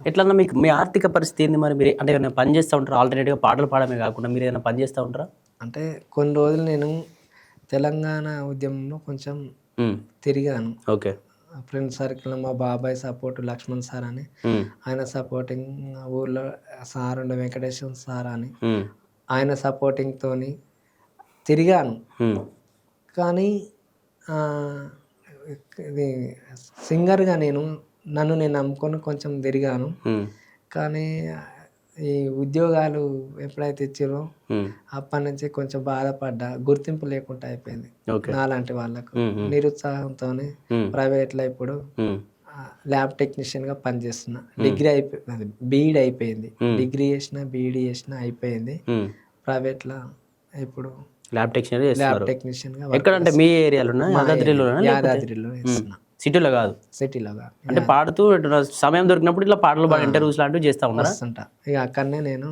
ఎట్లన్నా మీకు మీ ఆర్థిక పరిస్థితి ఏంది మరి? మీరు అంటే ఏమైనా పని చేస్తూ ఉంటారా? ఆల్టర్నేట్గా పాటలు పాడమే కాకుండా మీరు ఏదైనా పని చేస్తూ ఉంటారా? అంటే కొన్ని రోజులు నేను తెలంగాణ ఉద్యమంలో కొంచెం తిరిగాను. ఓకే. ఫ్రెండ్ సర్కిల్లో మా బాబాయ్ సపోర్ట్ లక్ష్మణ్ సార్ అని, ఆయన సపోర్టింగ్, ఊర్లో సార్ ఉండే వెంకటేశ్వర సార్ అని, ఆయన సపోర్టింగ్తోని తిరిగాను. కానీ ఇది సింగర్గా నన్ను నేను నమ్ముకొని కొంచెం తిరిగాను. కానీ ఈ ఉద్యోగాలు ఎప్పుడైతే ఇచ్చారో అప్పటి నుంచి కొంచెం బాధపడ్డా, గుర్తింపు లేకుండా అయిపోయింది నాలాంటి వాళ్ళకు. నిరుత్సాహంతో ప్రైవేట్లో ఇప్పుడు ల్యాబ్ టెక్నీషియన్గా పనిచేస్తున్నా. డిగ్రీ అయిపోయింది, బీఈడి అయిపోయింది, డిగ్రీ చేసిన బీఈడి చేసిన అయిపోయింది. ప్రైవేట్లో ఇప్పుడు ల్యాబ్ టెక్నీషియన్గా. ఎక్కడంటే మీ ఏరియాలో యాదాద్రిలో చేస్తున్నా. సిటీలో కాదు? సిటీలో అంటే పాడుతూ సమయం దొరికినప్పుడు ఇట్లా పాటలు పాడి ఇంటర్వ్యూస్ లాంటివి చేస్తా ఉన్నారా? ఇక అక్కడనే నేను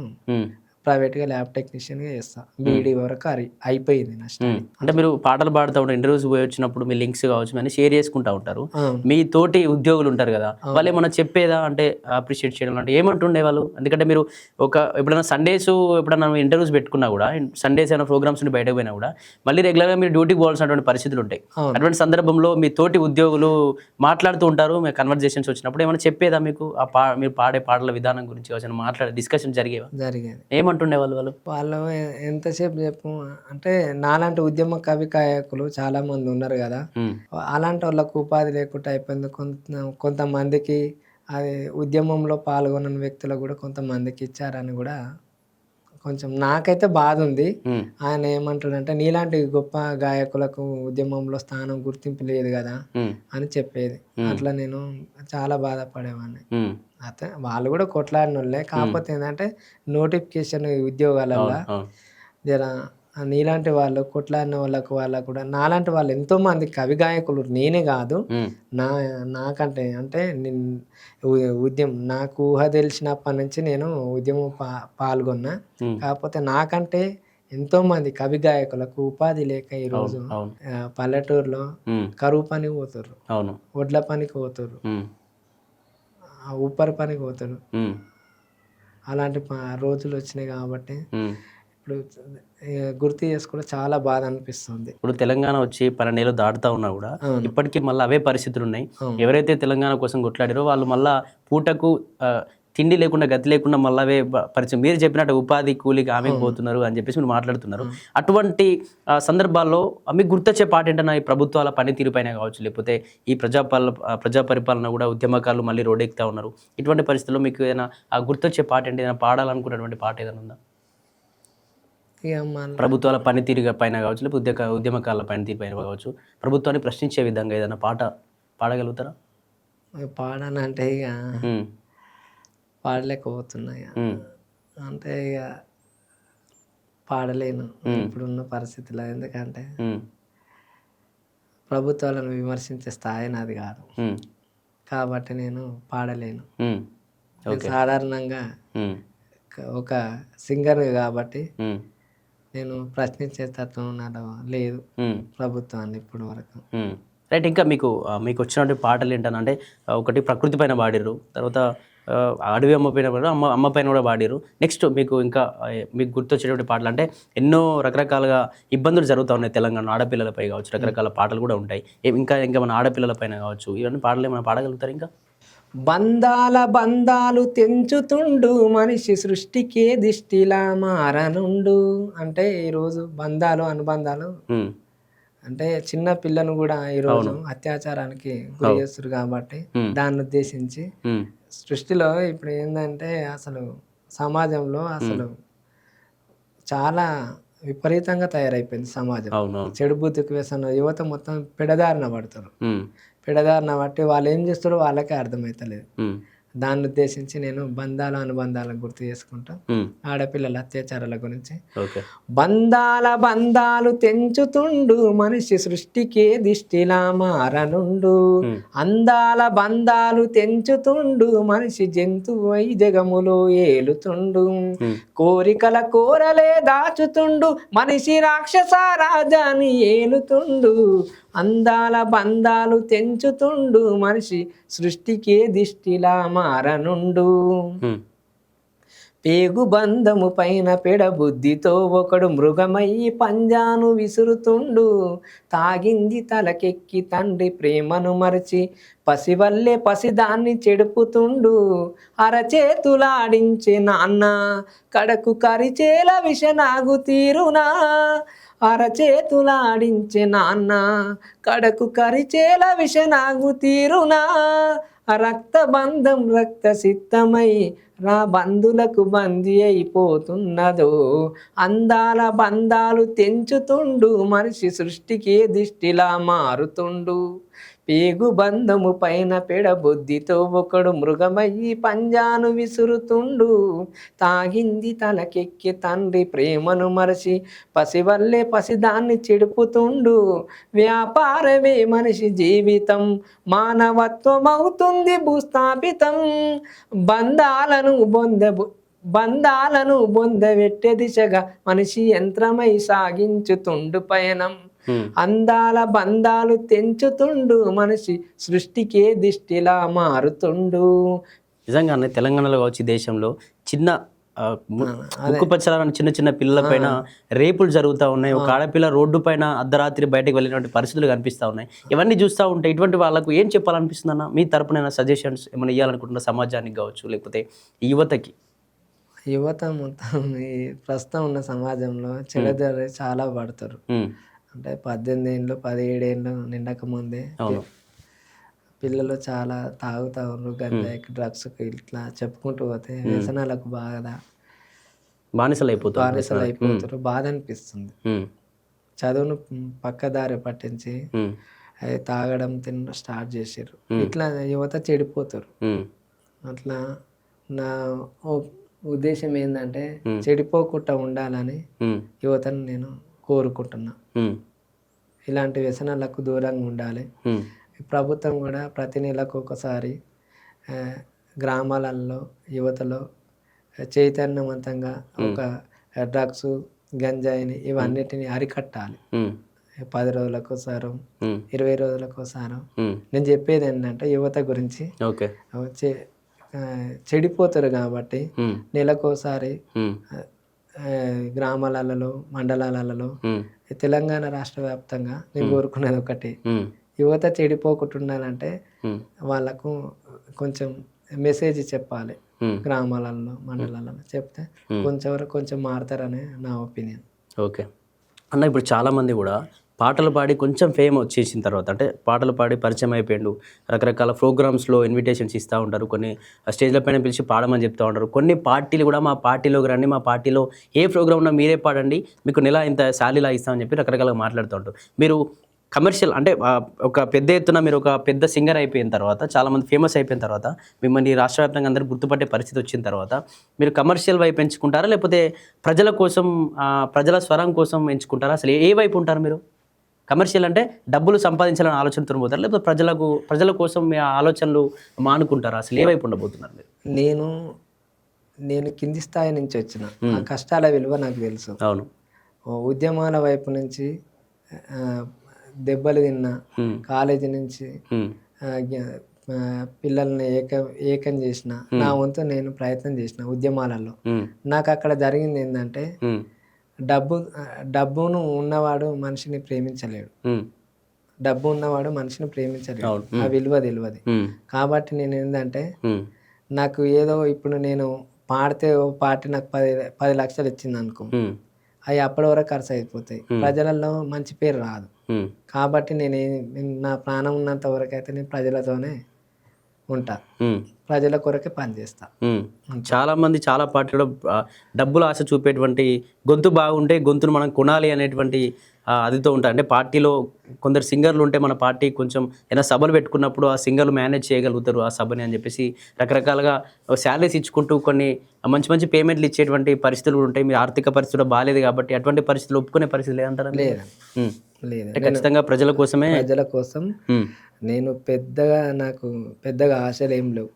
ప్రైవేట్గా ల్యాబ్ టెక్నీషియన్గా చేస్తాను. బీఈడి వరకు అయిపోయింది నా స్టడీ. అంటే మీరు పాటలు పాడుతూ ఉంటారు, ఇంటర్వ్యూస్ పోయి వచ్చినప్పుడు మీ లింక్స్ కావచ్చు అని షేర్ చేసుకుంటూ ఉంటారు. మీ తోటి ఉద్యోగులు ఉంటారు కదా, వాళ్ళు ఏమన్నా చెప్పేదా అంటే అప్రిషియేట్ చేయడం అంటే ఏమంటుండే వాళ్ళు? ఎందుకంటే మీరు ఎప్పుడైనా సండేస్ ఎప్పుడైనా ఇంటర్వ్యూస్ పెట్టుకున్నా కూడా, సండేస్ ఏమైనా ప్రోగ్రామ్స్ నుండి బయటకు పోయినా కూడా మళ్ళీ రెగ్యులర్గా మీరు డ్యూటీకి పోవాల్సినటువంటి పరిస్థితులు ఉంటాయి. అటువంటి సందర్భంలో మీ తోటి ఉద్యోగులు మాట్లాడుతూ ఉంటారు, మీ కన్వర్జేషన్స్ వచ్చినప్పుడు ఏమైనా చెప్పేదా మీకు? మీరు పాడే పాటల విధానం గురించి వచ్చిన మాట్లాడే డిస్కషన్ జరిగేది ఏమంటుండే వాళ్ళు ఎంతసేపు చెప్పు అంటే, నాలాంటి ఉద్యమ కవి గాయకులు చాలా మంది ఉన్నారు కదా, అలాంటి వాళ్ళకు ఉపాధి లేకుండా అయిపోయింది. కొంతమందికి అది ఉద్యమంలో పాల్గొన్న వ్యక్తులకు కూడా కొంతమందికి ఇచ్చారని కూడా కొంచెం నాకైతే బాధ ఉంది. ఆయన ఏమంటాడంటే, నీలాంటి గొప్ప గాయకులకు ఉద్యమంలో స్థానం, గుర్తింపు లేదు కదా అని చెప్పేది. అట్లా నేను చాలా బాధపడేవాడిని. అయితే వాళ్ళు కూడా కొట్లాడిన వాళ్ళే, కాకపోతే ఏంటంటే నోటిఫికేషన్ ఉద్యోగాలలో జర నీలాంటి వాళ్ళు కొట్లాడిన వాళ్ళకు కూడా, నాలాంటి వాళ్ళు ఎంతోమంది కవి గాయకులు, నేనే కాదు, నాకంటే అంటే నాకు ఊహ తెలిసినప్పటి నుంచి నేను ఉద్యమం పాల్గొన్నా. కాకపోతే నాకంటే ఎంతోమంది కవి గాయకులకు ఉపాధి లేక ఈరోజు పల్లెటూరులో కరువు పనికి పోతారు, ఒడ్ల పనికి పోతారు, ఉప్పరి పనికి పోతారు. అలాంటి రోజులు వచ్చినాయి కాబట్టి ఇప్పుడు గుర్తు చేసుకోవడం చాలా బాధ అనిపిస్తుంది. ఇప్పుడు తెలంగాణ వచ్చి 12 ఏళ్ళు దాటుతా ఉన్నా కూడా ఇప్పటికీ మళ్ళీ అవే పరిస్థితులు ఉన్నాయి. ఎవరైతే తెలంగాణ కోసం కొట్లాడారో వాళ్ళు మళ్ళీ పూటకు తిండి లేకుండా, గతి లేకుండా మళ్ళీ అవే పరిచయం. మీరు చెప్పినట్టు ఉపాధి కూలికి ఆమె పోతున్నారు అని చెప్పేసి మీరు మాట్లాడుతున్నారు. అటువంటి సందర్భాల్లో మీకు గుర్తొచ్చే పాట ఏంటన్నా? ఈ ప్రభుత్వాల పనితీరు పైన కావచ్చు, లేకపోతే ఈ ప్రజా పరిపాలన కూడా ఉద్యమకారులు మళ్ళీ రోడ్డెక్కుతా ఉన్నారు. ఇటువంటి పరిస్థితుల్లో మీకు ఏదైనా గుర్తొచ్చే పాట ఏంటి? ఏదైనా పాడాలనుకున్నటువంటి పాట ఏదైనా ఉందా? ప్రభుత్వాల పనితీరు పైన కావచ్చు, లేకపోతే ఉద్యమకారుల పనితీరు పైన కావచ్చు, ప్రభుత్వాన్ని ప్రశ్నించే విధంగా ఏదైనా పాట పాడగలుగుతారా? పాడనంటే ఇక పాడలేకపోతున్నా. అంటే ఇక పాడలేను ఇప్పుడున్న పరిస్థితిలో. ఎందుకంటే ప్రభుత్వాలను విమర్శించే స్థాయి నాది కాదు కాబట్టి నేను పాడలేను. సాధారణంగా ఒక సింగర్ కాబట్టి నేను ప్రశ్నించే తత్వం నాలో లేదు ప్రభుత్వాన్ని ఇప్పటి వరకు. రైట్. ఇంకా మీకు వచ్చినటువంటి పాటలు ఏంటంటే, ఒకటి ప్రకృతి పైన పాడిర్రు, తర్వాత అడవి అమ్మ పైన పాడారు, అమ్మ పైన కూడా పాడిర్రు. నెక్స్ట్ మీకు గుర్తొచ్చేటువంటి పాటలు అంటే ఎన్నో రకరకాలుగా ఇబ్బందులు జరుగుతూ ఉన్నాయి తెలంగాణ ఆడపిల్లలపై కావచ్చు, రకరకాల పాటలు కూడా ఉంటాయి. ఇంకా మన ఆడపిల్లల పైన కావచ్చు, ఇవన్నీ పాటలు ఏమైనా పాడగలుగుతారు? ఇంకా బంధాలు తెంచుతుండు మనిషి సృష్టికే దిష్టిలా మారనుండు. అంటే ఈరోజు బంధాలు, అనుబంధాలు అంటే చిన్న పిల్లను కూడా ఈరోజు అత్యాచారానికి గురి చేస్తారు కాబట్టి దాన్ని ఉద్దేశించి సృష్టిలో ఇప్పుడు ఏంటంటే, అసలు సమాజంలో అసలు చాలా విపరీతంగా తయారైపోయింది సమాజం. చెడు బుద్ధికి వేసిన యువత మొత్తం పెడదారిన పడతారు. పెడదారిన బట్టి వాళ్ళు ఏం చేస్తారో వాళ్ళకే అర్థమవుతలేదు. దాన్ని ఉద్దేశించి నేను అనుబంధాలను గుర్తు చేసుకుంటా ఆడపిల్లల అత్యాచారాల గురించి. బంధాలు తెంచుతుండు మనిషి సృష్టికే దిష్టిలా మారనుండు. బంధాలు తెంచుతుండు మనిషి జంతువై జగములో ఏలుతుండు. కోరలే దాచుతుండు మనిషి రాక్షస రాజాని ఏలుతుండు. అందాల బంధాలు తెంచుతుండు మనిషి సృష్టికే దిష్టిలా మారనుండు. పేగు బంధము పైన పెడబుద్ధితో ఒకడు మృగమయ్యి పంజాను విసురుతుండు. తాగింది తలకెక్కి తండ్రి ప్రేమను మరచి పసివల్లే పసిదాన్ని చెడుపుతుండు. అరచేతులాడించే నాన్న కడకు కరిచేల విషనాగు తీరునా. అరచేతులాడించే నాన్న కడకు కరిచేల విషనాగు తీరునా. రక్త బంధం రక్త సిద్ధమై రా బంధులకు బందీ అయిపోతున్నదో. అందాల బంధాలు తెంచుతుండు మనిషి సృష్టికి దిష్టిలా మారుతుండు. పేగు బంధము పైన పెడబుద్ధితో ఒకడు మృగమయ్యి పంజాను విసురుతుండు. తాగింది తలకెక్కి తండ్రి ప్రేమను మరచి పసివల్లే పసిదాన్ని చెడుపుతుండు. వ్యాపారమే మనిషి జీవితం మానవత్వం అవుతుంది భూస్థాపితం. బంధాలను బొందబెట్టే దిశగా మనిషి యంత్రమై సాగించుతుండు పయనం. అందాల బంధాలు తెంచుతుండు మనిషి సృష్టికే దిష్టిలా మారుతుండు. నిజంగానే తెలంగాణలో కావచ్చు దేశంలో చిన్న ముక్కుపచ్చలాని చిన్న చిన్న పిల్లల పైన రేపులు జరుగుతూ ఉన్నాయి. ఒక ఆడపిల్ల రోడ్డు పైన అర్ధరాత్రి బయటకు వెళ్ళినటువంటి పరిస్థితులు కనిపిస్తూ ఉన్నాయి. ఇవన్నీ చూస్తూ ఉంటే ఇటువంటి వాళ్ళకు ఏం చెప్పాలనిపిస్తుంది అన్న? మీ తరపున సజెషన్స్ ఏమైనా ఇవ్వాలనుకుంటున్న సమాజానికి కావచ్చు, లేకపోతే యువతకి? యువత మొత్తం ఈ ప్రస్తుతం ఉన్న సమాజంలో చెడుదారి చాలా పడతారు. అంటే 18 ఏళ్ళు 17 ఏళ్ళు నిండక ముందే పిల్లలు చాలా తాగుతా ఉన్నారు. గంజాయికి డ్రగ్స్కి ఇట్లా చెప్పుకుంటూ పోతే వ్యసనాలకు బాగా బానిసలు అయిపోతారు. బాధ అనిపిస్తుంది. చదువును పక్కదారి పట్టించి తాగడం తినడం స్టార్ట్ చేసారు. ఇట్లా యువత చెడిపోతారు. అట్లా నా ఉద్దేశం ఏంటంటే చెడిపోకుండా ఉండాలని యువతను నేను కోరుకుంటున్నా. ఇలాంటి వ్యసనాలకు దూరంగా ఉండాలి. ప్రభుత్వం కూడా ప్రతి నెలకు ఒకసారి గ్రామాలలో యువతలో చైతన్యవంతంగా ఒక డ్రగ్స్ గంజాయిని ఇవన్నిటిని అరికట్టాలి. 10 రోజులకు ఒకసారి 20 రోజులకు ఒకసారి. నేను చెప్పేది ఏంటంటే యువత గురించి చెడిపోతారు కాబట్టి నెలకోసారి గ్రామాలలో మండలాలలో తెలంగాణ రాష్ట్ర వ్యాప్తంగా నేను కోరుకునేది ఒకటి, యువత చెడిపోకుండా ఉండాలంటే వాళ్ళకు కొంచెం మెసేజ్ చెప్పాలి. గ్రామాలలో మండలాలలో చెప్తే కొంచెం మారుతారనే నా ఒపీనియన్. ఓకే అన్న, ఇప్పుడు చాలామంది కూడా పాటలు పాడి కొంచెం ఫేమ్ వచ్చేసిన తర్వాత, అంటే పాటలు పాడి పరిచయం అయిపోయిండు, రకరకాల ప్రోగ్రామ్స్లో ఇన్విటేషన్స్ ఇస్తూ ఉంటారు, కొన్ని స్టేజ్ల పైన పిలిచి పాడమని చెప్తూ ఉంటారు. కొన్ని పార్టీలు కూడా మా పార్టీలోకి రండి, మా పార్టీలో ఏ ప్రోగ్రామ్ ఉన్నా మీరే పాడండి, మీకు నెల ఇంత శాలీలా ఇస్తామని చెప్పి రకరకాలుగా మాట్లాడుతూ ఉంటారు. మీరు కమర్షియల్ అంటే ఒక పెద్ద ఎత్తున మీరు ఒక పెద్ద సింగర్ అయిపోయిన తర్వాత, చాలామంది ఫేమస్ అయిపోయిన తర్వాత, మిమ్మల్ని రాష్ట్ర వ్యాప్తంగా అందరూ గుర్తుపట్టే పరిస్థితి వచ్చిన తర్వాత మీరు కమర్షియల్ వైపు ఎంచుకుంటారా, లేకపోతే ప్రజల కోసం ప్రజల స్వరం కోసం ఎంచుకుంటారా? అసలు ఏ వైపు ఉంటారు మీరు? కమర్షియల్ అంటే డబ్బులు సంపాదించాలని ఆలోచనతో పోతారు, లేకపోతే ప్రజల కోసం మీ ఆలోచనలు మానుకుంటారా? అసలు ఏ వైపు ఉండబోతున్నారు మీరు? నేను కింది స్థాయి నుంచి వచ్చిన, ఆ కష్టాల విలువ నాకు తెలుసు. అవును. ఉద్యమాల వైపు నుంచి దెబ్బలు తిన్నా, కాలేజీ నుంచి పిల్లల్ని ఏకం చేసిన, నా వంతు నేను ప్రయత్నం చేసిన ఉద్యమాలలో. నాకు అక్కడ జరిగింది ఏంటంటే డబ్బును ఉన్నవాడు మనిషిని ప్రేమించలేడు, డబ్బు ఉన్నవాడు మనిషిని ప్రేమించలేడు, ఆ విలువ తెలియదు. కాబట్టి నేను ఏంటంటే నాకు ఏదో ఇప్పుడు నేను పాడితే ఓ పార్టీ నాకు 10 లక్షలు ఇచ్చింది అనుకో, అవి అప్పటి వరకు ఖర్చు అయిపోతాయి, ప్రజలలో మంచి పేరు రాదు. కాబట్టి నేను నా ప్రాణం ఉన్నంత వరకు అయితే నేను ప్రజలతోనే ఉంటా, ప్రజల కొరకే పనిచేస్తా. చాలామంది చాలా పార్టీలో డబ్బులు ఆశ చూపేటువంటి, గొంతు బాగుంటే గొంతును మనం కొనాలి అనేటువంటి అదితో ఉంటారు. అంటే పార్టీలో కొందరు సింగర్లు ఉంటే మన పార్టీ కొంచెం ఏదైనా సభలు పెట్టుకున్నప్పుడు ఆ సింగర్లు మేనేజ్ చేయగలుగుతారు ఆ సభని అని చెప్పేసి రకరకాలుగా శాలరీస్ ఇచ్చుకుంటూ కొన్ని మంచి పేమెంట్లు ఇచ్చేటువంటి పరిస్థితులు కూడా ఉంటాయి. మీ ఆర్థిక పరిస్థితి బాగాలేదు కాబట్టి అటువంటి పరిస్థితులు ఒప్పుకునే పరిస్థితి లేదంటారా? లేదు, ఖచ్చితంగా ప్రజల కోసమే, ప్రజల కోసం. నాకు పెద్దగా ఆశలు ఏం లేవు.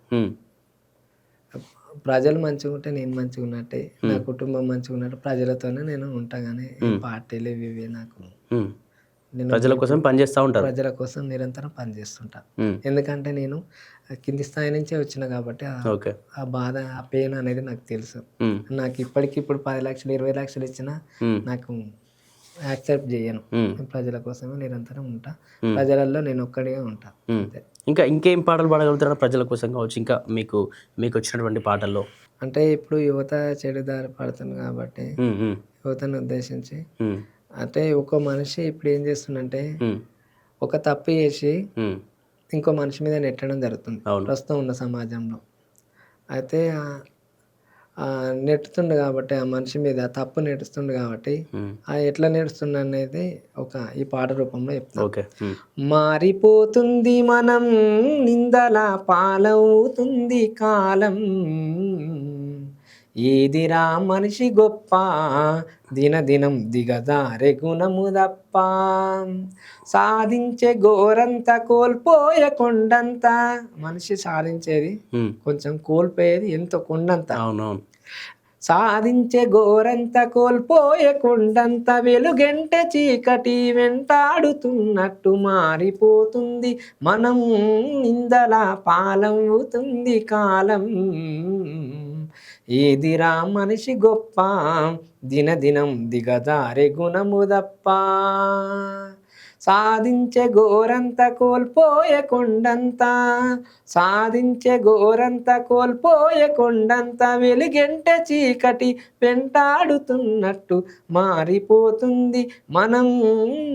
ప్రజలు మంచిగా ఉంటే నేను మంచిగా ఉన్నట్టే, నా కుటుంబం మంచిగా ఉన్నట్టు ప్రజలతోనే నేను ఉంటా. కానీ పార్టీలు ఇవి నాకు నేను ప్రజల కోసం పనిచేస్తూ ఉంటారు. ప్రజల కోసం నిరంతరం పనిచేస్తుంటా. ఉమ్, ఎందుకంటే నేను కింది స్థాయి నుంచే వచ్చిన కాబట్టి ఓకే. ఆ బాధ, ఆ పెయిన్ అనేది నాకు తెలుసు. ఉమ్, నాకు ఇప్పటికిప్పుడు 10 లక్షలు 20 లక్షలు ఇచ్చినా ఉమ్, నాకు యాక్సెప్ట్ చేయను. ఉమ్, నేను ప్రజల కోసమే నిరంతరం ఉంటా. ఉమ్, ప్రజలలో నేను ఒక్కడిగా ఉంటా ఉమ్. అంతే. ఇంకా ఇంకేం పాటలు పాడగలుగుతారా ప్రజల కోసం కావచ్చు, ఇంకా మీకు మీకు వచ్చినటువంటి పాటల్లో? అంటే ఇప్పుడు యువత చెడుదారి పడుతుంది కాబట్టి ఉమ్, ఉమ్, యువతను ఉద్దేశించి ఉమ్, అంటే ఒక మనిషి ఇప్పుడు ఏం చేస్తుందంటే ఉమ్, ఒక తప్పు చేసి ఉమ్, ఇంకో మనిషి మీద నెట్టడం జరుగుతుంది అవును. ప్రస్తుతం ఉన్న సమాజంలో. అయితే నెట్టుతుండు కాబట్టి ఆ మనిషి మీద తప్పు నెట్టుస్తుండు కాబట్టి ఉమ్, ఎట్లా నెడుస్తుండు అనేది ఈ పాట రూపంలో చెప్తాను. ఓకే. ఉమ్, మారిపోతుంది మనం, నిందల పాలవుతుంది కాలం, ఏదిరా మనిషి గొప్ప, దినదినం దిగజారే గుణము తప్ప, సాధించే గోరంత కోల్పోయే కొండంత. మనిషి సాధించేది ఉమ్, కొంచెం, కోల్పోయేది ఎంతో కొండంత. అవునవును. సాధించే గోరంత కోల్పోయే కొండంత, వెలుగంటే చీకటి వెంటాడుతున్నట్టు మారిపోతుంది మనం, నిందల పాలవుతుంది కాలం, ఏదిరా మనిషి గొప్ప, దినదినం దిగజారే గుణము తప్ప, సాధించే గోరంత కోల్పోయే కొండంత, సాధించే గోరంత కోల్పోయే కొండంత, వెలుగంటే చీకటి వెంటాడుతున్నట్టు మారిపోతుంది మనం,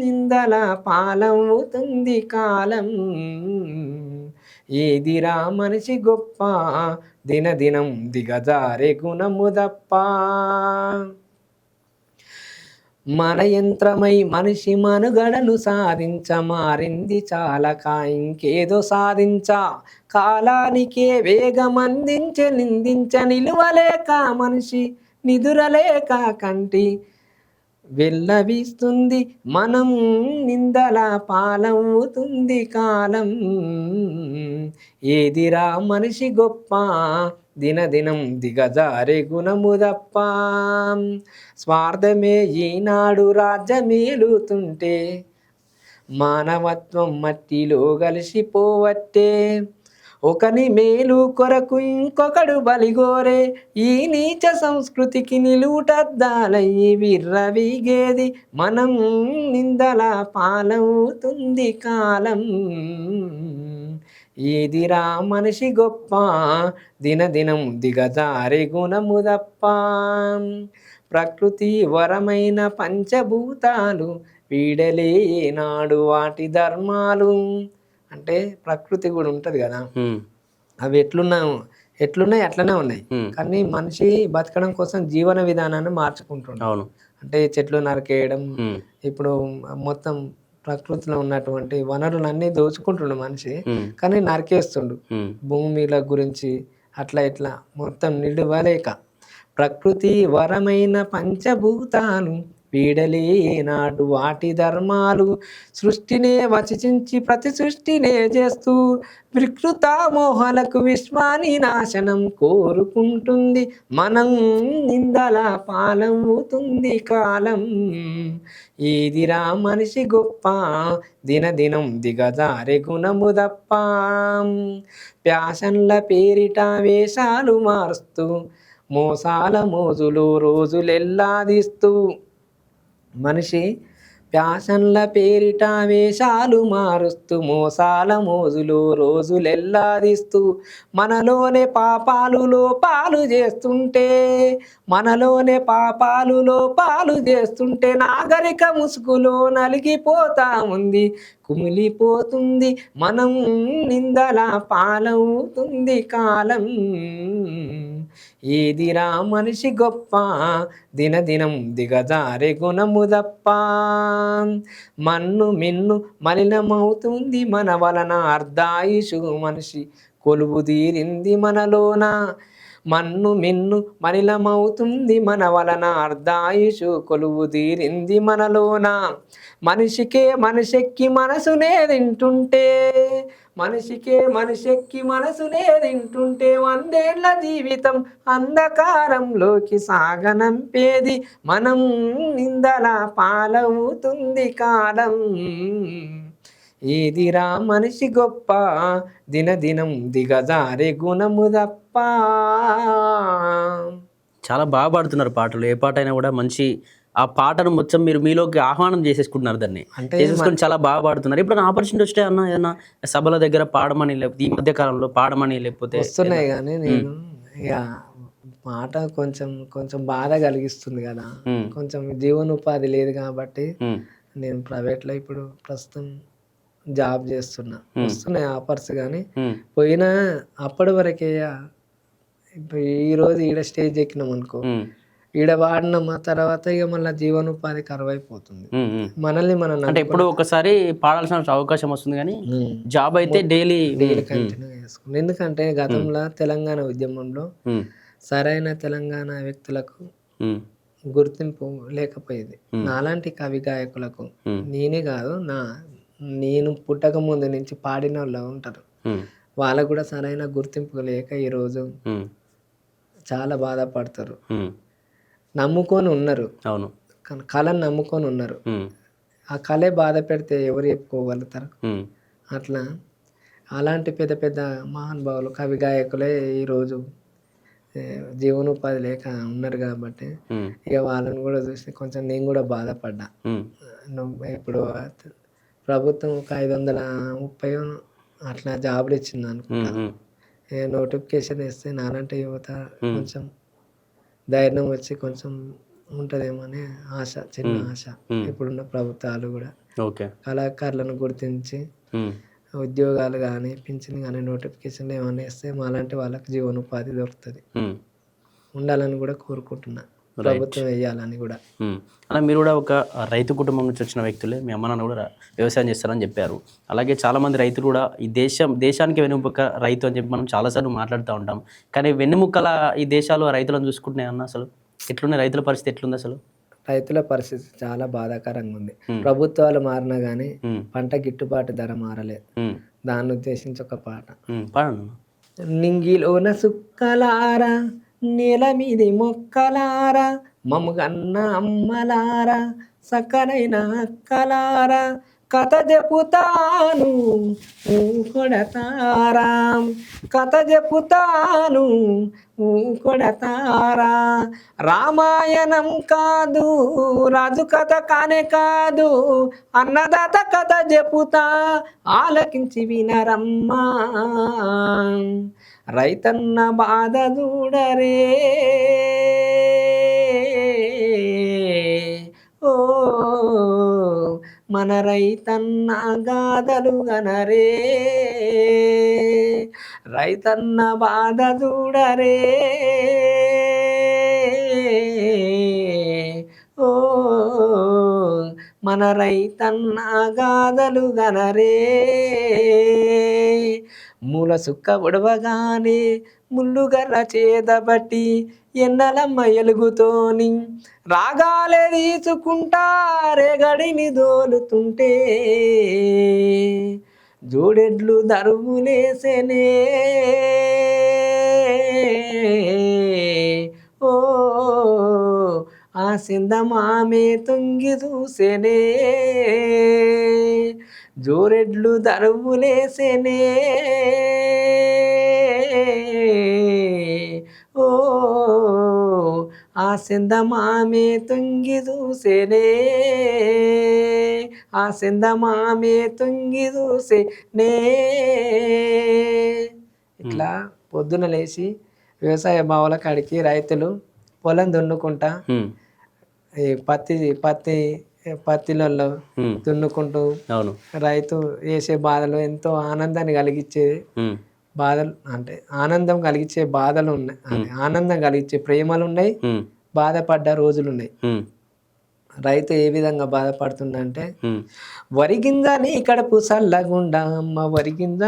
నిందల పాలవుతుంది కాలం, ఏదిరా మనిషి గొప్ప, దినదినం దిగజారే గుణము తప్ప. మన యంత్రమై మనిషి మనుగడను మారింది చాలక ఇంకేదో సాధించా, కాలానికే వేగమందించే నిందించ, నిలువలేక మనిషి నిదురలేక కంటి వెళ్ళవీస్తుంది మనం, నిందల పాలవుతుంది కాలం, ఏదిరా మనిషి గొప్ప, దినదినం దిగజారే గుణము తప్ప, స్వార్థమే ఈనాడు రాజ్యమేలుతుంటే, మానవత్వం మట్టిలో కలిసిపోవట్టే, ఒకని మేలు కొరకు ఇంకొకడు బలిగోరే, ఈ నీచ సంస్కృతికి నిలువుటద్దాలయ్యి విర్రవీగేది మనం, నిందల పాలవుతుంది కాలం, ఏదిరా మనిషి గొప్ప, దినదినం దిగజారే గుణము తప్ప, ప్రకృతి వరమైన పంచభూతాలు వీడలే నాడు వాటి ధర్మాలు. అంటే ప్రకృతి కూడా ఉంటుంది కదా, ఉమ్, అవి ఎట్లున్నాయి అట్లనే ఉన్నాయి. ఉమ్, కానీ మనిషి బతకడం కోసం జీవన విధానాన్ని మార్చుకుంటుండు. అవును. అంటే చెట్లు నరికేయడం, ఉమ్, ఇప్పుడు మొత్తం ప్రకృతిలో ఉన్నటువంటి వనరులన్నీ దోచుకుంటుండు మనిషి, ఉమ్, కానీ నరికేస్తుండు. ఉమ్, భూమిల గురించి అట్లా ఇట్లా మొత్తం నిలువలేక, ప్రకృతి వరమైన పంచభూతాలు వీడలే నాడు వాటి ధర్మాలు, సృష్టినే వచించి ప్రతి సృష్టినే చేస్తూ, వికృత మోహాలకు విశ్వాని నాశనం కోరుకుంటుంది మనం, నిందల పాలవుతుంది కాలం, ఏదిరా మనిషి గొప్ప, దినదినం దిగజారే గుణము తప్ప, ప్యాషన్ల పేరిట వేషాలు మారుస్తూ, మోసాల మోజులు రోజులెల్లాదిస్తూ, మనిషి ప్యాషన్ల పేరిట వేషాలు మారుస్తూ, మోసాల మోజులు రోజులెల్లాదిస్తూ, మనలోనే పాపాలు లోపాలు చేస్తుంటే, మనలోనే పాపాలు లోపాలు చేస్తుంటే, నాగరిక ముసుగులో నలిగిపోతా ఉంది, కుమిలిపోతుంది మనం, నిందల పాలవుతుంది కాలం, ఏదిరా మనిషి గొప్ప, దినదినం దిగజారే గుణము తప్ప, మన్ను మిన్ను మలినమవుతుంది మన వలన, అర్ధాయుషు మనిషి కొలువు తీరింది మనలోన, మన్ను మిన్ను మనిలమవుతుంది మన వలన అర్ధాయుషు కొలువు తీరింది మనలోన మనిషికే మనిషెక్కి మనసునే తింటుంటే మనిషెక్కి మనసునే తింటుంటే 100 ఏళ్ల జీవితం అంధకారంలోకి సాగనంపేది మనం నిందల పాలవుతుంది కాలం ఏదిరా మనిషి గొప్ప దినదినం దిగజారే గుణము తప్ప. చాలా బాగా పాడుతున్నారు పాటలు. ఏ పాట అయినా కూడా మంచి ఆ పాటను మొత్తం మీరు మీలోకి ఆహ్వానం చేసేసుకుంటున్నారు దాన్ని. అంటే చేసేసుకొని చాలా బాగా పాడుతున్నారు. ఇప్పుడు ఆపర్చునిటీ వస్తే అన్న ఏదన్నా సభల దగ్గర పాడమని, లేకపోతే ఈ మధ్య కాలంలో పాడమని, లేకపోతే వస్తున్నాయి కానీ నేను ఇక మాట కొంచెం కొంచెం బాధ కలిగిస్తుంది కదా, కొంచెం జీవనోపాధి లేదు కాబట్టి నేను ప్రైవేట్లో ఇప్పుడు ప్రస్తుతం జాబ్ చేస్తున్నా. వస్తున్నాయి ఆఫర్స్ కానీ పోయినా అప్పటి వరకే. ఇప్పుడు ఈరోజు ఈడ స్టేజ్ ఎక్కినాం అనుకో, ఈడ వాడినాం, ఆ తర్వాత ఇక మళ్ళీ జీవనోపాధి కరువైపోతుంది. మనల్ని మనం అంటే ఎప్పుడు ఒకసారి పాడాల్సిన అవకాశం వస్తుంది కానీ జాబ్ అయితే డైలీ కంటిన్యూ చేసుకుంటాం. ఎందుకంటే గతంలో తెలంగాణ ఉద్యమంలో సరైన తెలంగాణ వ్యక్తులకు గుర్తింపు లేకపోయేది. నాలాంటి కవి గాయకులకు నేనే కాదు, నేను పుట్టక ముందు నుంచి పాడిన వాళ్ళు ఉంటారు, వాళ్ళకు కూడా సరైన గుర్తింపు లేక ఈరోజు చాలా బాధపడతారు. నమ్ముకొని ఉన్నారు, అవును, కళను నమ్ముకొని ఉన్నారు. ఆ కళే బాధ పెడితే ఎవరు చెప్పుకోగలుగుతారు? అట్లా అలాంటి పెద్ద పెద్ద మహానుభావులు కవి గాయకులే ఈరోజు జీవనోపాధి లేక ఉన్నారు కాబట్టి ఇక వాళ్ళని కూడా చూసి కొంచెం నేను కూడా బాధపడ్డా. ఇప్పుడు ప్రభుత్వం ఒక 530 అట్లా జాబులు ఇచ్చింది అనుకుంటా. నోటిఫికేషన్ ఇస్తే నాలంటే యువత కొంచెం ధైర్యం వచ్చి కొంచెం ఉంటుందేమో అనే ఆశ, చిన్న ఆశ. ఇప్పుడున్న ప్రభుత్వాలు కూడా కళాకారులను గుర్తించి ఉద్యోగాలు కానీ పింఛన్ కానీ నోటిఫికేషన్లు ఏమైనా ఇస్తే మాలాంటి వాళ్ళకి జీవనోపాధి దొరుకుతుంది. ఉండాలని కూడా కోరుకుంటున్నా, ప్రభుత్వం వేయాలని కూడా. అలా మీరు కూడా ఒక రైతు కుటుంబం నుంచి వచ్చిన వ్యక్తులే, మీ అమ్మ నాన్న కూడా వ్యవసాయం చేస్తారని చెప్పారు. అలాగే చాలామంది రైతులు కూడా ఈ దేశానికి వెన్నుముక్క రైతు అని చెప్పి మనం చాలాసార్లు మాట్లాడుతూ ఉంటాం. కానీ వెన్నుముక్కల ఈ దేశాలు ఆ రైతులను చూసుకుంటున్నాయి అన్న, అసలు ఎట్లున్నాయి రైతుల పరిస్థితి? ఎట్లుంది అసలు? రైతుల పరిస్థితి చాలా బాధాకరంగా ఉంది. ప్రభుత్వాలు మారినా కానీ పంట గిట్టుబాటు ధర మారలేదు. దాన్ని ఉద్దేశించి ఒక పాట. నింగిలోన సుక్కలారా, నేల మీది మొక్కలారా, మముగన్న అమ్మలారా, సక్కనైన అక్కలారా, కథ చెప్పుతాను కొడతారా, కథ చెప్పుతాను కొడతారా. రామాయణం కాదు, రాజు కథ కానే కాదు, అన్నదాత కథ చెప్పుతా ఆలకించి వినరమ్మా. రైతన్న బాధ చూడరే, ఓ మన రైతన్న గాథలు గనరే, రైతన్న బాధ చూడరే, ఓ మన రైతన్న గాథలు గనరే. మూల సుక్క ఉడవగానే ముళ్ళుగర్ర చేతబట్టి ఎన్నలమ్మ ఎలుగుతోని రాగాలే తీసుకుంటారే గడిని దోలుతుంటే, జోడెడ్లు దరువులేసెనే, ఓ ఆ సిందమామే తొంగి చూసెనే, జోరెడ్లు దరువులేసెనే, ఓ ఆ సిందమామే తొంగి చూసెనే, ఆ సిందమామే తొంగి చూసెనే. ఇట్లా పొద్దున లేచి వ్యవసాయ బావుల కాడికి రైతులు పొలం దున్నుకుంటా ఈ పత్తిలలో దున్నుకుంటూ రైతు వేసే బాధలు ఎంతో ఆనందాన్ని కలిగించేది. బాధలు అంటే ఆనందం కలిగించే బాధలు ఉన్నాయి, ఆనందం కలిగించే ప్రేమలు ఉన్నాయి, బాధపడ్డ రోజులు ఉన్నాయి. రైతు ఏ విధంగా బాధపడుతుందంటే, వరిగింజ నీ కడుపు సల్లగుండా, అమ్మ వరిగింజ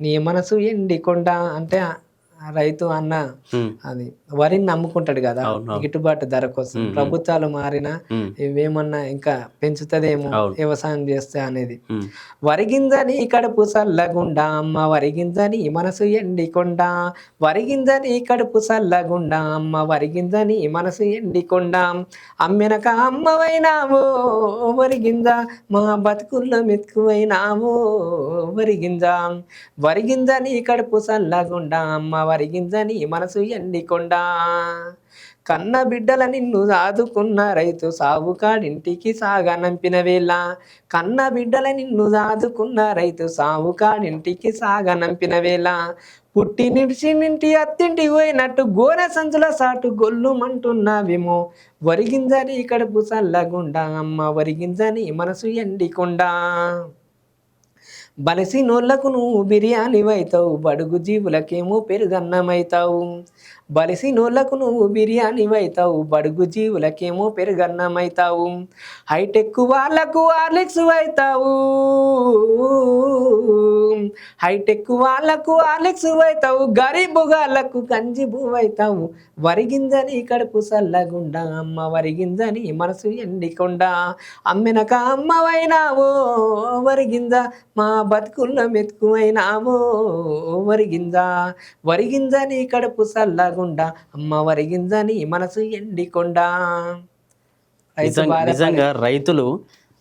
నీ మనసు ఎండికొండ అంటే రైతు అన్న ఉమ్, అది వరిని నమ్ముకుంటాడు కదా అవును. గిట్టుబాటు ధర కోసం. ప్రభుత్వాలు మారినా ఉమ్, ఇవేమన్నా ఇంకా పెంచుతుందేమో అవును. వ్యవసాయం చేస్తే అనేది. ఉమ్, వరిగింజని కడుపు సల్లగుండా అమ్మ వరిగింజని మనసు ఎండికొండ, వరిగింజని కడుపు సల్లగుండా అమ్మ వరిగింజని మనసు ఎండికొండ, అమ్మెనక అమ్మవైనావో వరిగింజ మా బతుకుల్లో మెతుకువైనావో వరిగింజ, వరిగింజని కడుపు సల్లగుండా అమ్మ వరిగింజని మనసు ఎండికొండ, కన్న బిడ్డల నిన్ను సాదుకున్న రైతు సావుకాడింటికి సాగనంపిన వేళ, కన్న బిడ్డల నిన్ను సాదుకున్న రైతు సావుకాడింటికి సాగనంపిన వేళ, పుట్టి నింటి అత్తింటి పోయినట్టు గోనె సంచుల సాటు గొల్లుమంటున్నావేమో వరిగింజని కడుపు సల్లగుండా అమ్మ వరిగింజని మనసు ఎండికొండా, బలిసినోళ్లకు నువ్వు బిర్యానీవైతావు బడుగు జీవులకేమో పెరుగన్నమైతావు, బలిసినోళ్లకు నువ్వు బిర్యానీవైతావు బడుగు జీవులకేమో పెరుగన్నమైతావు, హైటెక్ వాళ్ళకు హార్లిక్స్ అవుతావు, హైటెక్ వాళ్ళకు హార్లిక్స్ అవుతావు, గరీబు గాళ్ళకు గంజి బువ్వైతావు వరిగింజని కడుపు సల్లగుండా అమ్మ వరిగింజని మనసు ఎండికొండ, అమ్మెనక అమ్మవైనావో వరిగింజ మా బతుకుల్లో మెతుకువైనావో వరిగింజ, వరిగింజని కడుపు సల్లగుండా అమ్మ వరిగింజని మనసు ఎండికొండ. నిజంగా రైతులు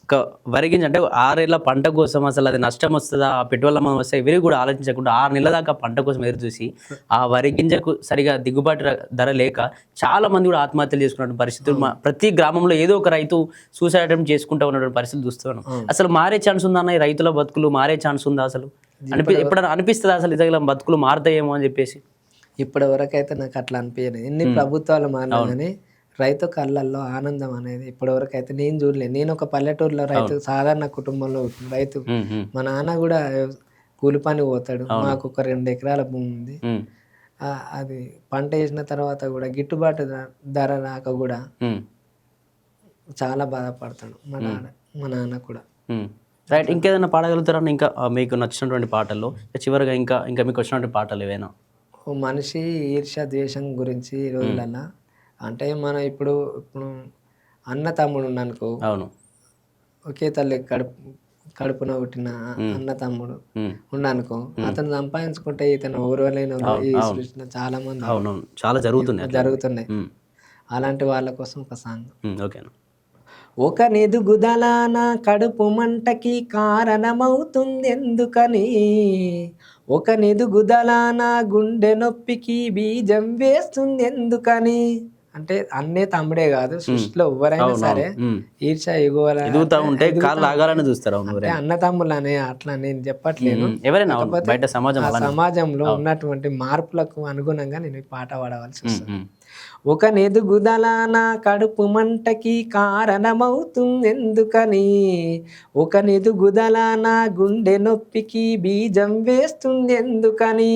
ఒక వరిగింజ అంటే 6 ఏళ్ళ పంట కోసం అసలు అది నష్టం వస్తుందా, ఆ పెట్టుబడుల వస్తే ఇవి కూడా ఆలోచించకుండా 6 నెలల దాకా పంట కోసం ఎదురు చూసి ఆ వరి గింజకు సరిగా దిగుబాటు ధర లేక చాలా మంది కూడా ఆత్మహత్యలు చేసుకున్న పరిస్థితులు ప్రతి గ్రామంలో ఏదో ఒక రైతు సూసైడ్ అటెంప్ట్ చేసుకుంటూ ఉన్నటువంటి పరిస్థితులు చూస్తున్నాం. అసలు మారే ఛాన్స్ ఉందా అన్న, ఈ రైతుల బతుకులు మారే ఛాన్స్ ఉందా అసలు? ఎప్పుడైనా అనిపిస్తుందా అసలు నిజంగా బతుకులు మారుతాయేమో అని చెప్పేసి? ఇప్పటి వరకు అయితే నాకు అట్లా అనిపించలేదు. ఎన్ని ప్రభుత్వాలు మారినా కానీ రైతు కళ్ళల్లో ఆనందం అనేది ఇప్పటివరకు అయితే నేను చూడలేదు. నేను ఒక పల్లెటూరులో రైతు, సాధారణ కుటుంబంలో రైతు. మా నాన్న కూడా కూలి పని పోతాడు. మాకు ఒక 2 ఎకరాల భూమి ఉంది. అది పంట వేసిన తర్వాత కూడా గిట్టుబాటు ధర రాక కూడా చాలా బాధపడతాడు మా నాన్న కూడా. రైట్, ఇంకేదైనా పాడగలుగుతారా ఇంకా మీకు నచ్చినటువంటి పాటల్లో? చివరిగా ఇంకా ఇంకా మీకు వచ్చినటువంటి పాటలు ఏవైనా? ఓ మనిషి ఈర్ష్య ద్వేషం గురించి ఈ రోజులల్లో అంటే మనం ఇప్పుడు అన్న తమ్ముడు ఉన్నానుకో, అవును, ఒకే తల్లి కడుపున పుట్టిన అన్న తమ్ముడు ఉన్నానుకో, అతను సంపాదించుకుంటే ఇతను ఓర్వలేని ఈ సృష్టిలో చాలా మంది చాలా జరుగుతున్నాయి. అలాంటి వాళ్ళ కోసం ఒక సాంగ్. ఓకేనా. ఒక నెదుగుదలాన కడుపు మంటకి కారణమవుతుంది ఎందుకని, ఒక నెదుగుదలాన గుండె నొప్పికి బీజం వేస్తుంది ఎందుకని. అంటే అన్నే తమ్ముడే కాదు, సృష్టిలో ఎవరైనా సరే ఈర్ష్య ఎగుతా ఉంటే అంటే అన్న తమ్ముళ్ళు అనే అట్లా నేను చెప్పట్లేను. సమాజంలో ఉన్నటువంటి మార్పులకు అనుగుణంగా నేను ఈ పాట పాడవలసి వస్తుంది. ఒక నెదుగుదలాన కడుపు మంటకి కారణమవుతుంది ఎందుకని, ఒక నెదుగుదలాన గుండె నొప్పికి బీజం వేస్తుంది ఎందుకని,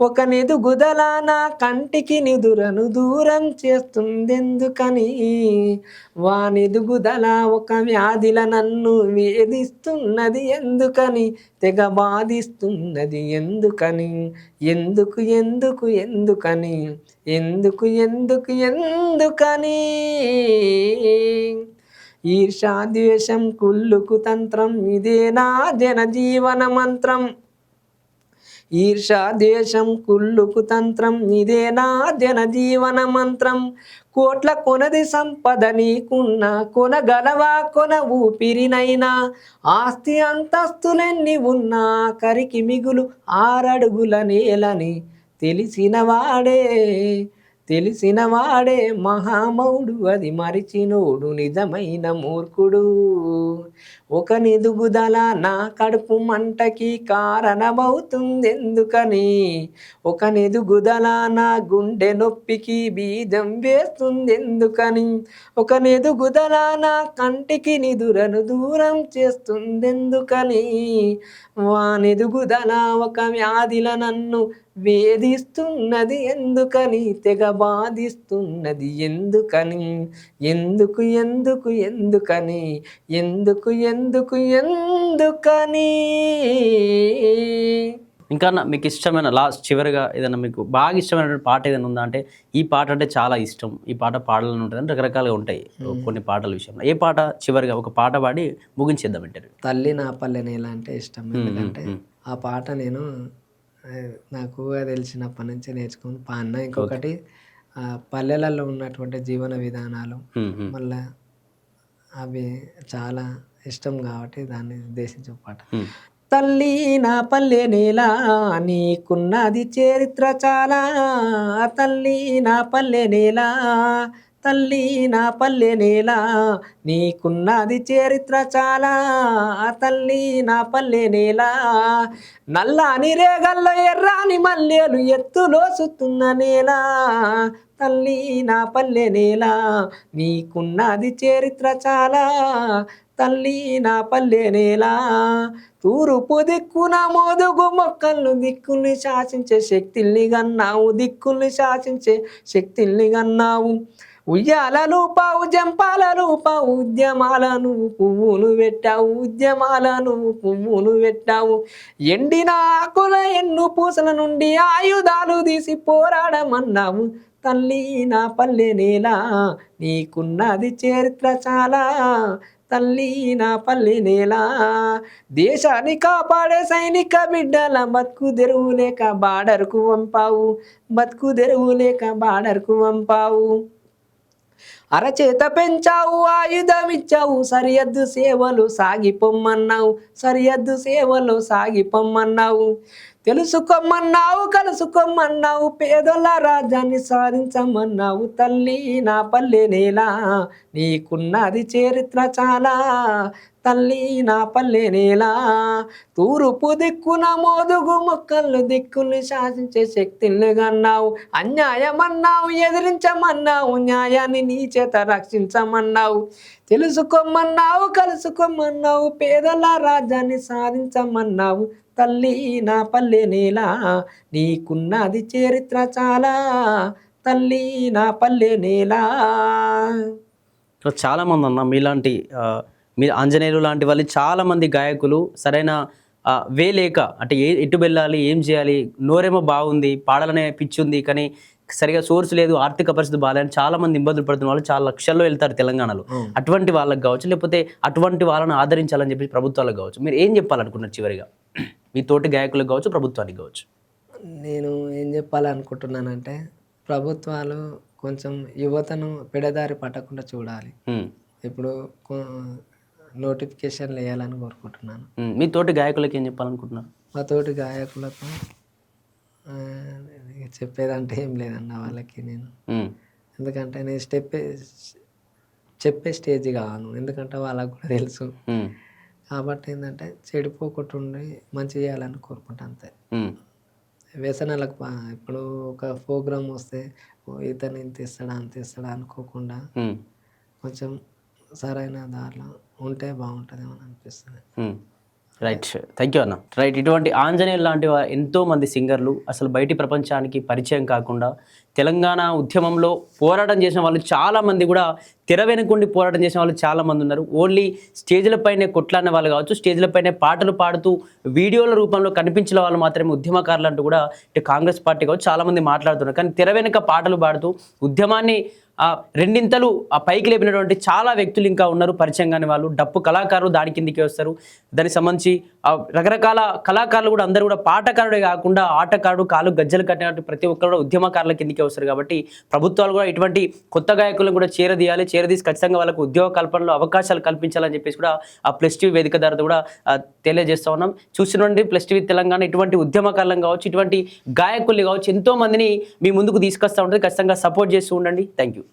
ఒక నెదుగుదలాన కంటికి నిదురను దూరం చేస్తుంది ఎందుకని, వానెదుగుదల ఒక వ్యాధిల నన్ను వేధిస్తున్నది ఎందుకని, తెగ బాధిస్తున్నది ఎందుకని, ఎందుకు ఎందుకు ఎందుకని, ఎందుకు ఎందుకు ఎందుకని. ఈర్ష్య ద్వేషం కుళ్ళుకు తంత్రం ఇదే నా జనజీవన మంత్రం, ఈర్ష్య ద్వేషం కుళ్ళుకు తంత్రం ఇదే నా జనజీవన మంత్రం, కోట్ల కొనది సంపద నీకున్న కొనగలవా కొన ఊపిరినైనా, ఆస్తి అంతస్తులెన్ని ఉన్నా కరికి మిగులు 6 అడుగుల నేలని తెలిసినవాడే మహామౌడు, అది మరిచినోడు నిజమైన మూర్ఖుడు. ఒక నెదుగుదల నా కడుపు మంటకి కారణమవుతుంది ఎందుకని, ఒక నెదుగుదల నా గుండె నొప్పికి బీజం వేస్తుంది ఎందుకని, ఒక నెదుగుదల నా కంటికి నిదురను దూరం చేస్తుంది ఎందుకని, వానెదుగుదల ఒక వ్యాధిల నన్ను వేధిస్తున్నది ఎందుకని, తెగ బాధిస్తున్నది ఎందుకని, ఎందుకు ఎందుకు ఎందుకని, ఎందుకు ఎందుకు ఎందుకని. ఇంకా మీకు ఇష్టమైన లాస్ట్ చివరిగా ఏదైనా మీకు బాగా ఇష్టమైన పాట ఏదైనా ఉందా? అంటే ఈ పాట అంటే చాలా ఇష్టం, ఈ పాట పాడాలని ఉంటుంది అని రకరకాలుగా ఉంటాయి కొన్ని పాటల విషయంలో. ఏ పాట చివరిగా ఒక పాట పాడి ముగించేద్దాం ఇంటర్వ్యూ. తల్లి నా పల్లె నేల అంటే ఇష్టం. ఎందుకంటే ఆ పాట నేను నాకు తెలిసినప్పటి నుంచి నేర్చుకుని పాడిన. ఇంకొకటి పల్లెలలో ఉన్నటువంటి జీవన విధానాలు మళ్ళా అవి చాలా ఇష్టం కాబట్టి దాన్ని ఉద్దేశించి ఒక పాట. తల్లి నా పల్లె నేల నీకున్నది చరిత్ర చాలా, తల్లి నా పల్లె నేల, తల్లి నా పల్లె నేల నీకున్నది చరిత్ర చాలా, తల్లి నా పల్లె నేల, నల్లాని రేగల్లో ఎర్రాని మల్లెలు ఎత్తులో సుతున్న నేల, తల్లి నా పల్లె నేల నీకున్నది చరిత్ర చాలా, తల్లి నా పల్లె నేల, తూర్పు దిక్కున మోదుగు మొక్కలను దిక్కుల్ని శాసించే శక్తిల్ని గన్నావు, దిక్కుల్ని శాసించే శక్తిల్ని గన్నావు, ఉయ్యాలలు పావు జంపాలలు పావు ఉద్యమాలను పువ్వులు పెట్టావు, ఉద్యమాలను పువ్వులు పెట్టావు, ఎండిన ఆకుల ఎన్ను పూసల నుండి ఆయుధాలు తీసి పోరాడమన్నావు, తల్లి నా పల్లె నేల నీకున్నది చరిత్ర చాలా, తల్లి నా పల్లె నేల, దేశాన్ని కాపాడే సైనిక బిడ్డల బతుకు తెరువు లేక బార్డర్కు వంపావు, బతుకు తెరువు లేక బార్డర్కు వంపావు, అరచేత పెంచావు ఆయుధం ఇచ్చావు, సరిహద్దు సేవలు సాగిపోమ్మన్నావు, సరిహద్దు సేవలు సాగిపోమ్మన్నావు, తెలుసుకోమన్నావు కలుసుకోమన్నావు, పేదల రాజ్యాన్ని సాధించమన్నావు, తల్లి నా పల్లె నేల నీకున్నది చరిత్ర చాలా, తల్లి నా పల్లె నేల, తూర్పు దిక్కున మోదుగు మొక్కలు దిక్కుల్ని శాసించే శక్తిని గన్నావు, అన్యాయమన్నావు ఎదిరించమన్నావు, న్యాయాన్ని నీ చేత రక్షించమన్నావు, తెలుసుకోమన్నావు కలుసుకోమన్నావు, పేదల రాజ్యాన్ని సాధించమన్నావు, తల్లి నా పల్లె నేల నీకున్నది చరిత్ర చాలా, తల్లి నా పల్లె నేల. చాలామంది అన్న మీలాంటి మీ ఆంజనేయులు లాంటి వాళ్ళు చాలామంది గాయకులు సరైన వే లేక అంటే ఎటు వెళ్ళాలి, ఏం చేయాలి, నోరేమో బాగుంది, పాడాలనే పిచ్చి ఉంది, కానీ సరిగా సోర్స్ లేదు, ఆర్థిక పరిస్థితి బాగాలని చాలా మంది ఇబ్బందులు పడుతున్న వాళ్ళు చాలా లక్షల్లో వెళ్తారు తెలంగాణలో. అటువంటి వాళ్ళకి కావచ్చు, లేకపోతే అటువంటి వాళ్ళని ఆదరించాలని చెప్పి ప్రభుత్వాలకు కావచ్చు, మీరు ఏం చెప్పాలనుకున్నారు చివరిగా మీ తోటి గాయకులకు కావచ్చు, ప్రభుత్వానికి కావచ్చు? నేను ఏం చెప్పాలనుకుంటున్నానంటే ప్రభుత్వాలు కొంచెం యువతను పెడదారి పట్టకుండా చూడాలి. ఇప్పుడు నోటిఫికేషన్లు వేయాలని కోరుకుంటున్నాను. మీ తోటి గాయకులకు ఏం చెప్పాలనుకుంటున్నారు? మా తోటి గాయకులకు చెప్పేదంటే ఏం లేదన్న వాళ్ళకి నేను, ఎందుకంటే నేను చెప్పే స్టేజ్ కాను, ఎందుకంటే వాళ్ళకు కూడా తెలుసు. కాబట్టి ఏంటంటే చెడిపోకుండా మంచి చేయాలని కోరుకుంటా అంతే. వ్యసనాలకు ఇప్పుడు ఒక ప్రోగ్రామ్ వస్తే ఇతను ఇంత ఇస్తాడా అంత ఇస్తాడా అనుకోకుండా కొంచెం సరైన దారిలో ఉంటే బాగుంటుందేమో అనిపిస్తుంది. రైట్, థ్యాంక్ యూ అన్న. రైట్, ఇటువంటి ఆంజనేయులు లాంటి ఎంతోమంది సింగర్లు అసలు బయటి ప్రపంచానికి పరిచయం కాకుండా తెలంగాణ ఉద్యమంలో పోరాటం చేసిన వాళ్ళు చాలామంది కూడా తెర వెనుకుండి పోరాటం చేసిన వాళ్ళు చాలామంది ఉన్నారు. ఓన్లీ స్టేజ్లపైనే కొట్లాడిన వాళ్ళు కావచ్చు, స్టేజ్లపైనే పాటలు పాడుతూ వీడియోల రూపంలో కనిపించిన వాళ్ళు మాత్రమే ఉద్యమకారులు అంటూ కూడా ఇటు కాంగ్రెస్ పార్టీ కావచ్చు చాలామంది మాట్లాడుతున్నారు. కానీ తెర వెనుక పాటలు పాడుతూ ఉద్యమాన్ని రెండింతలు పైకి లేపినటువంటి చాలా వ్యక్తులు ఇంకా ఉన్నారు పరిచయం కాని వాళ్ళు. డప్పు కళాకారులు దాని కిందికి వస్తారు. దానికి సంబంధించి రకరకాల కళాకారులు కూడా అందరూ కూడా పాటకారుడే కాకుండా ఆటకారుడు, కాలు గజ్జలు కట్టినట్టు ప్రతి ఒక్కరు కూడా ఉద్యమకారుల కిందికి వస్తారు. కాబట్టి ప్రభుత్వాలు కూడా ఇటువంటి కొత్త గాయకులను కూడా చేరదీసి ఖచ్చితంగా వాళ్ళకు ఉద్యోగ కల్పనలో అవకాశాలు కల్పించాలని చెప్పేసి కూడా ఆ ప్లస్ టీవీ వేదిక ద్వారా కూడా తెలియజేస్తూ ఉన్నాం. చూసినటువంటి ప్లస్ టీవీ తెలంగాణ ఇటువంటి ఉద్యమకారులను కావచ్చు, ఇటువంటి గాయకుల్ని కావచ్చు ఎంతో మందిని మీ ముందుకు తీసుకొస్తూ ఉంటుంది. ఖచ్చితంగా సపోర్ట్ చేస్తూ ఉండండి. Thank you.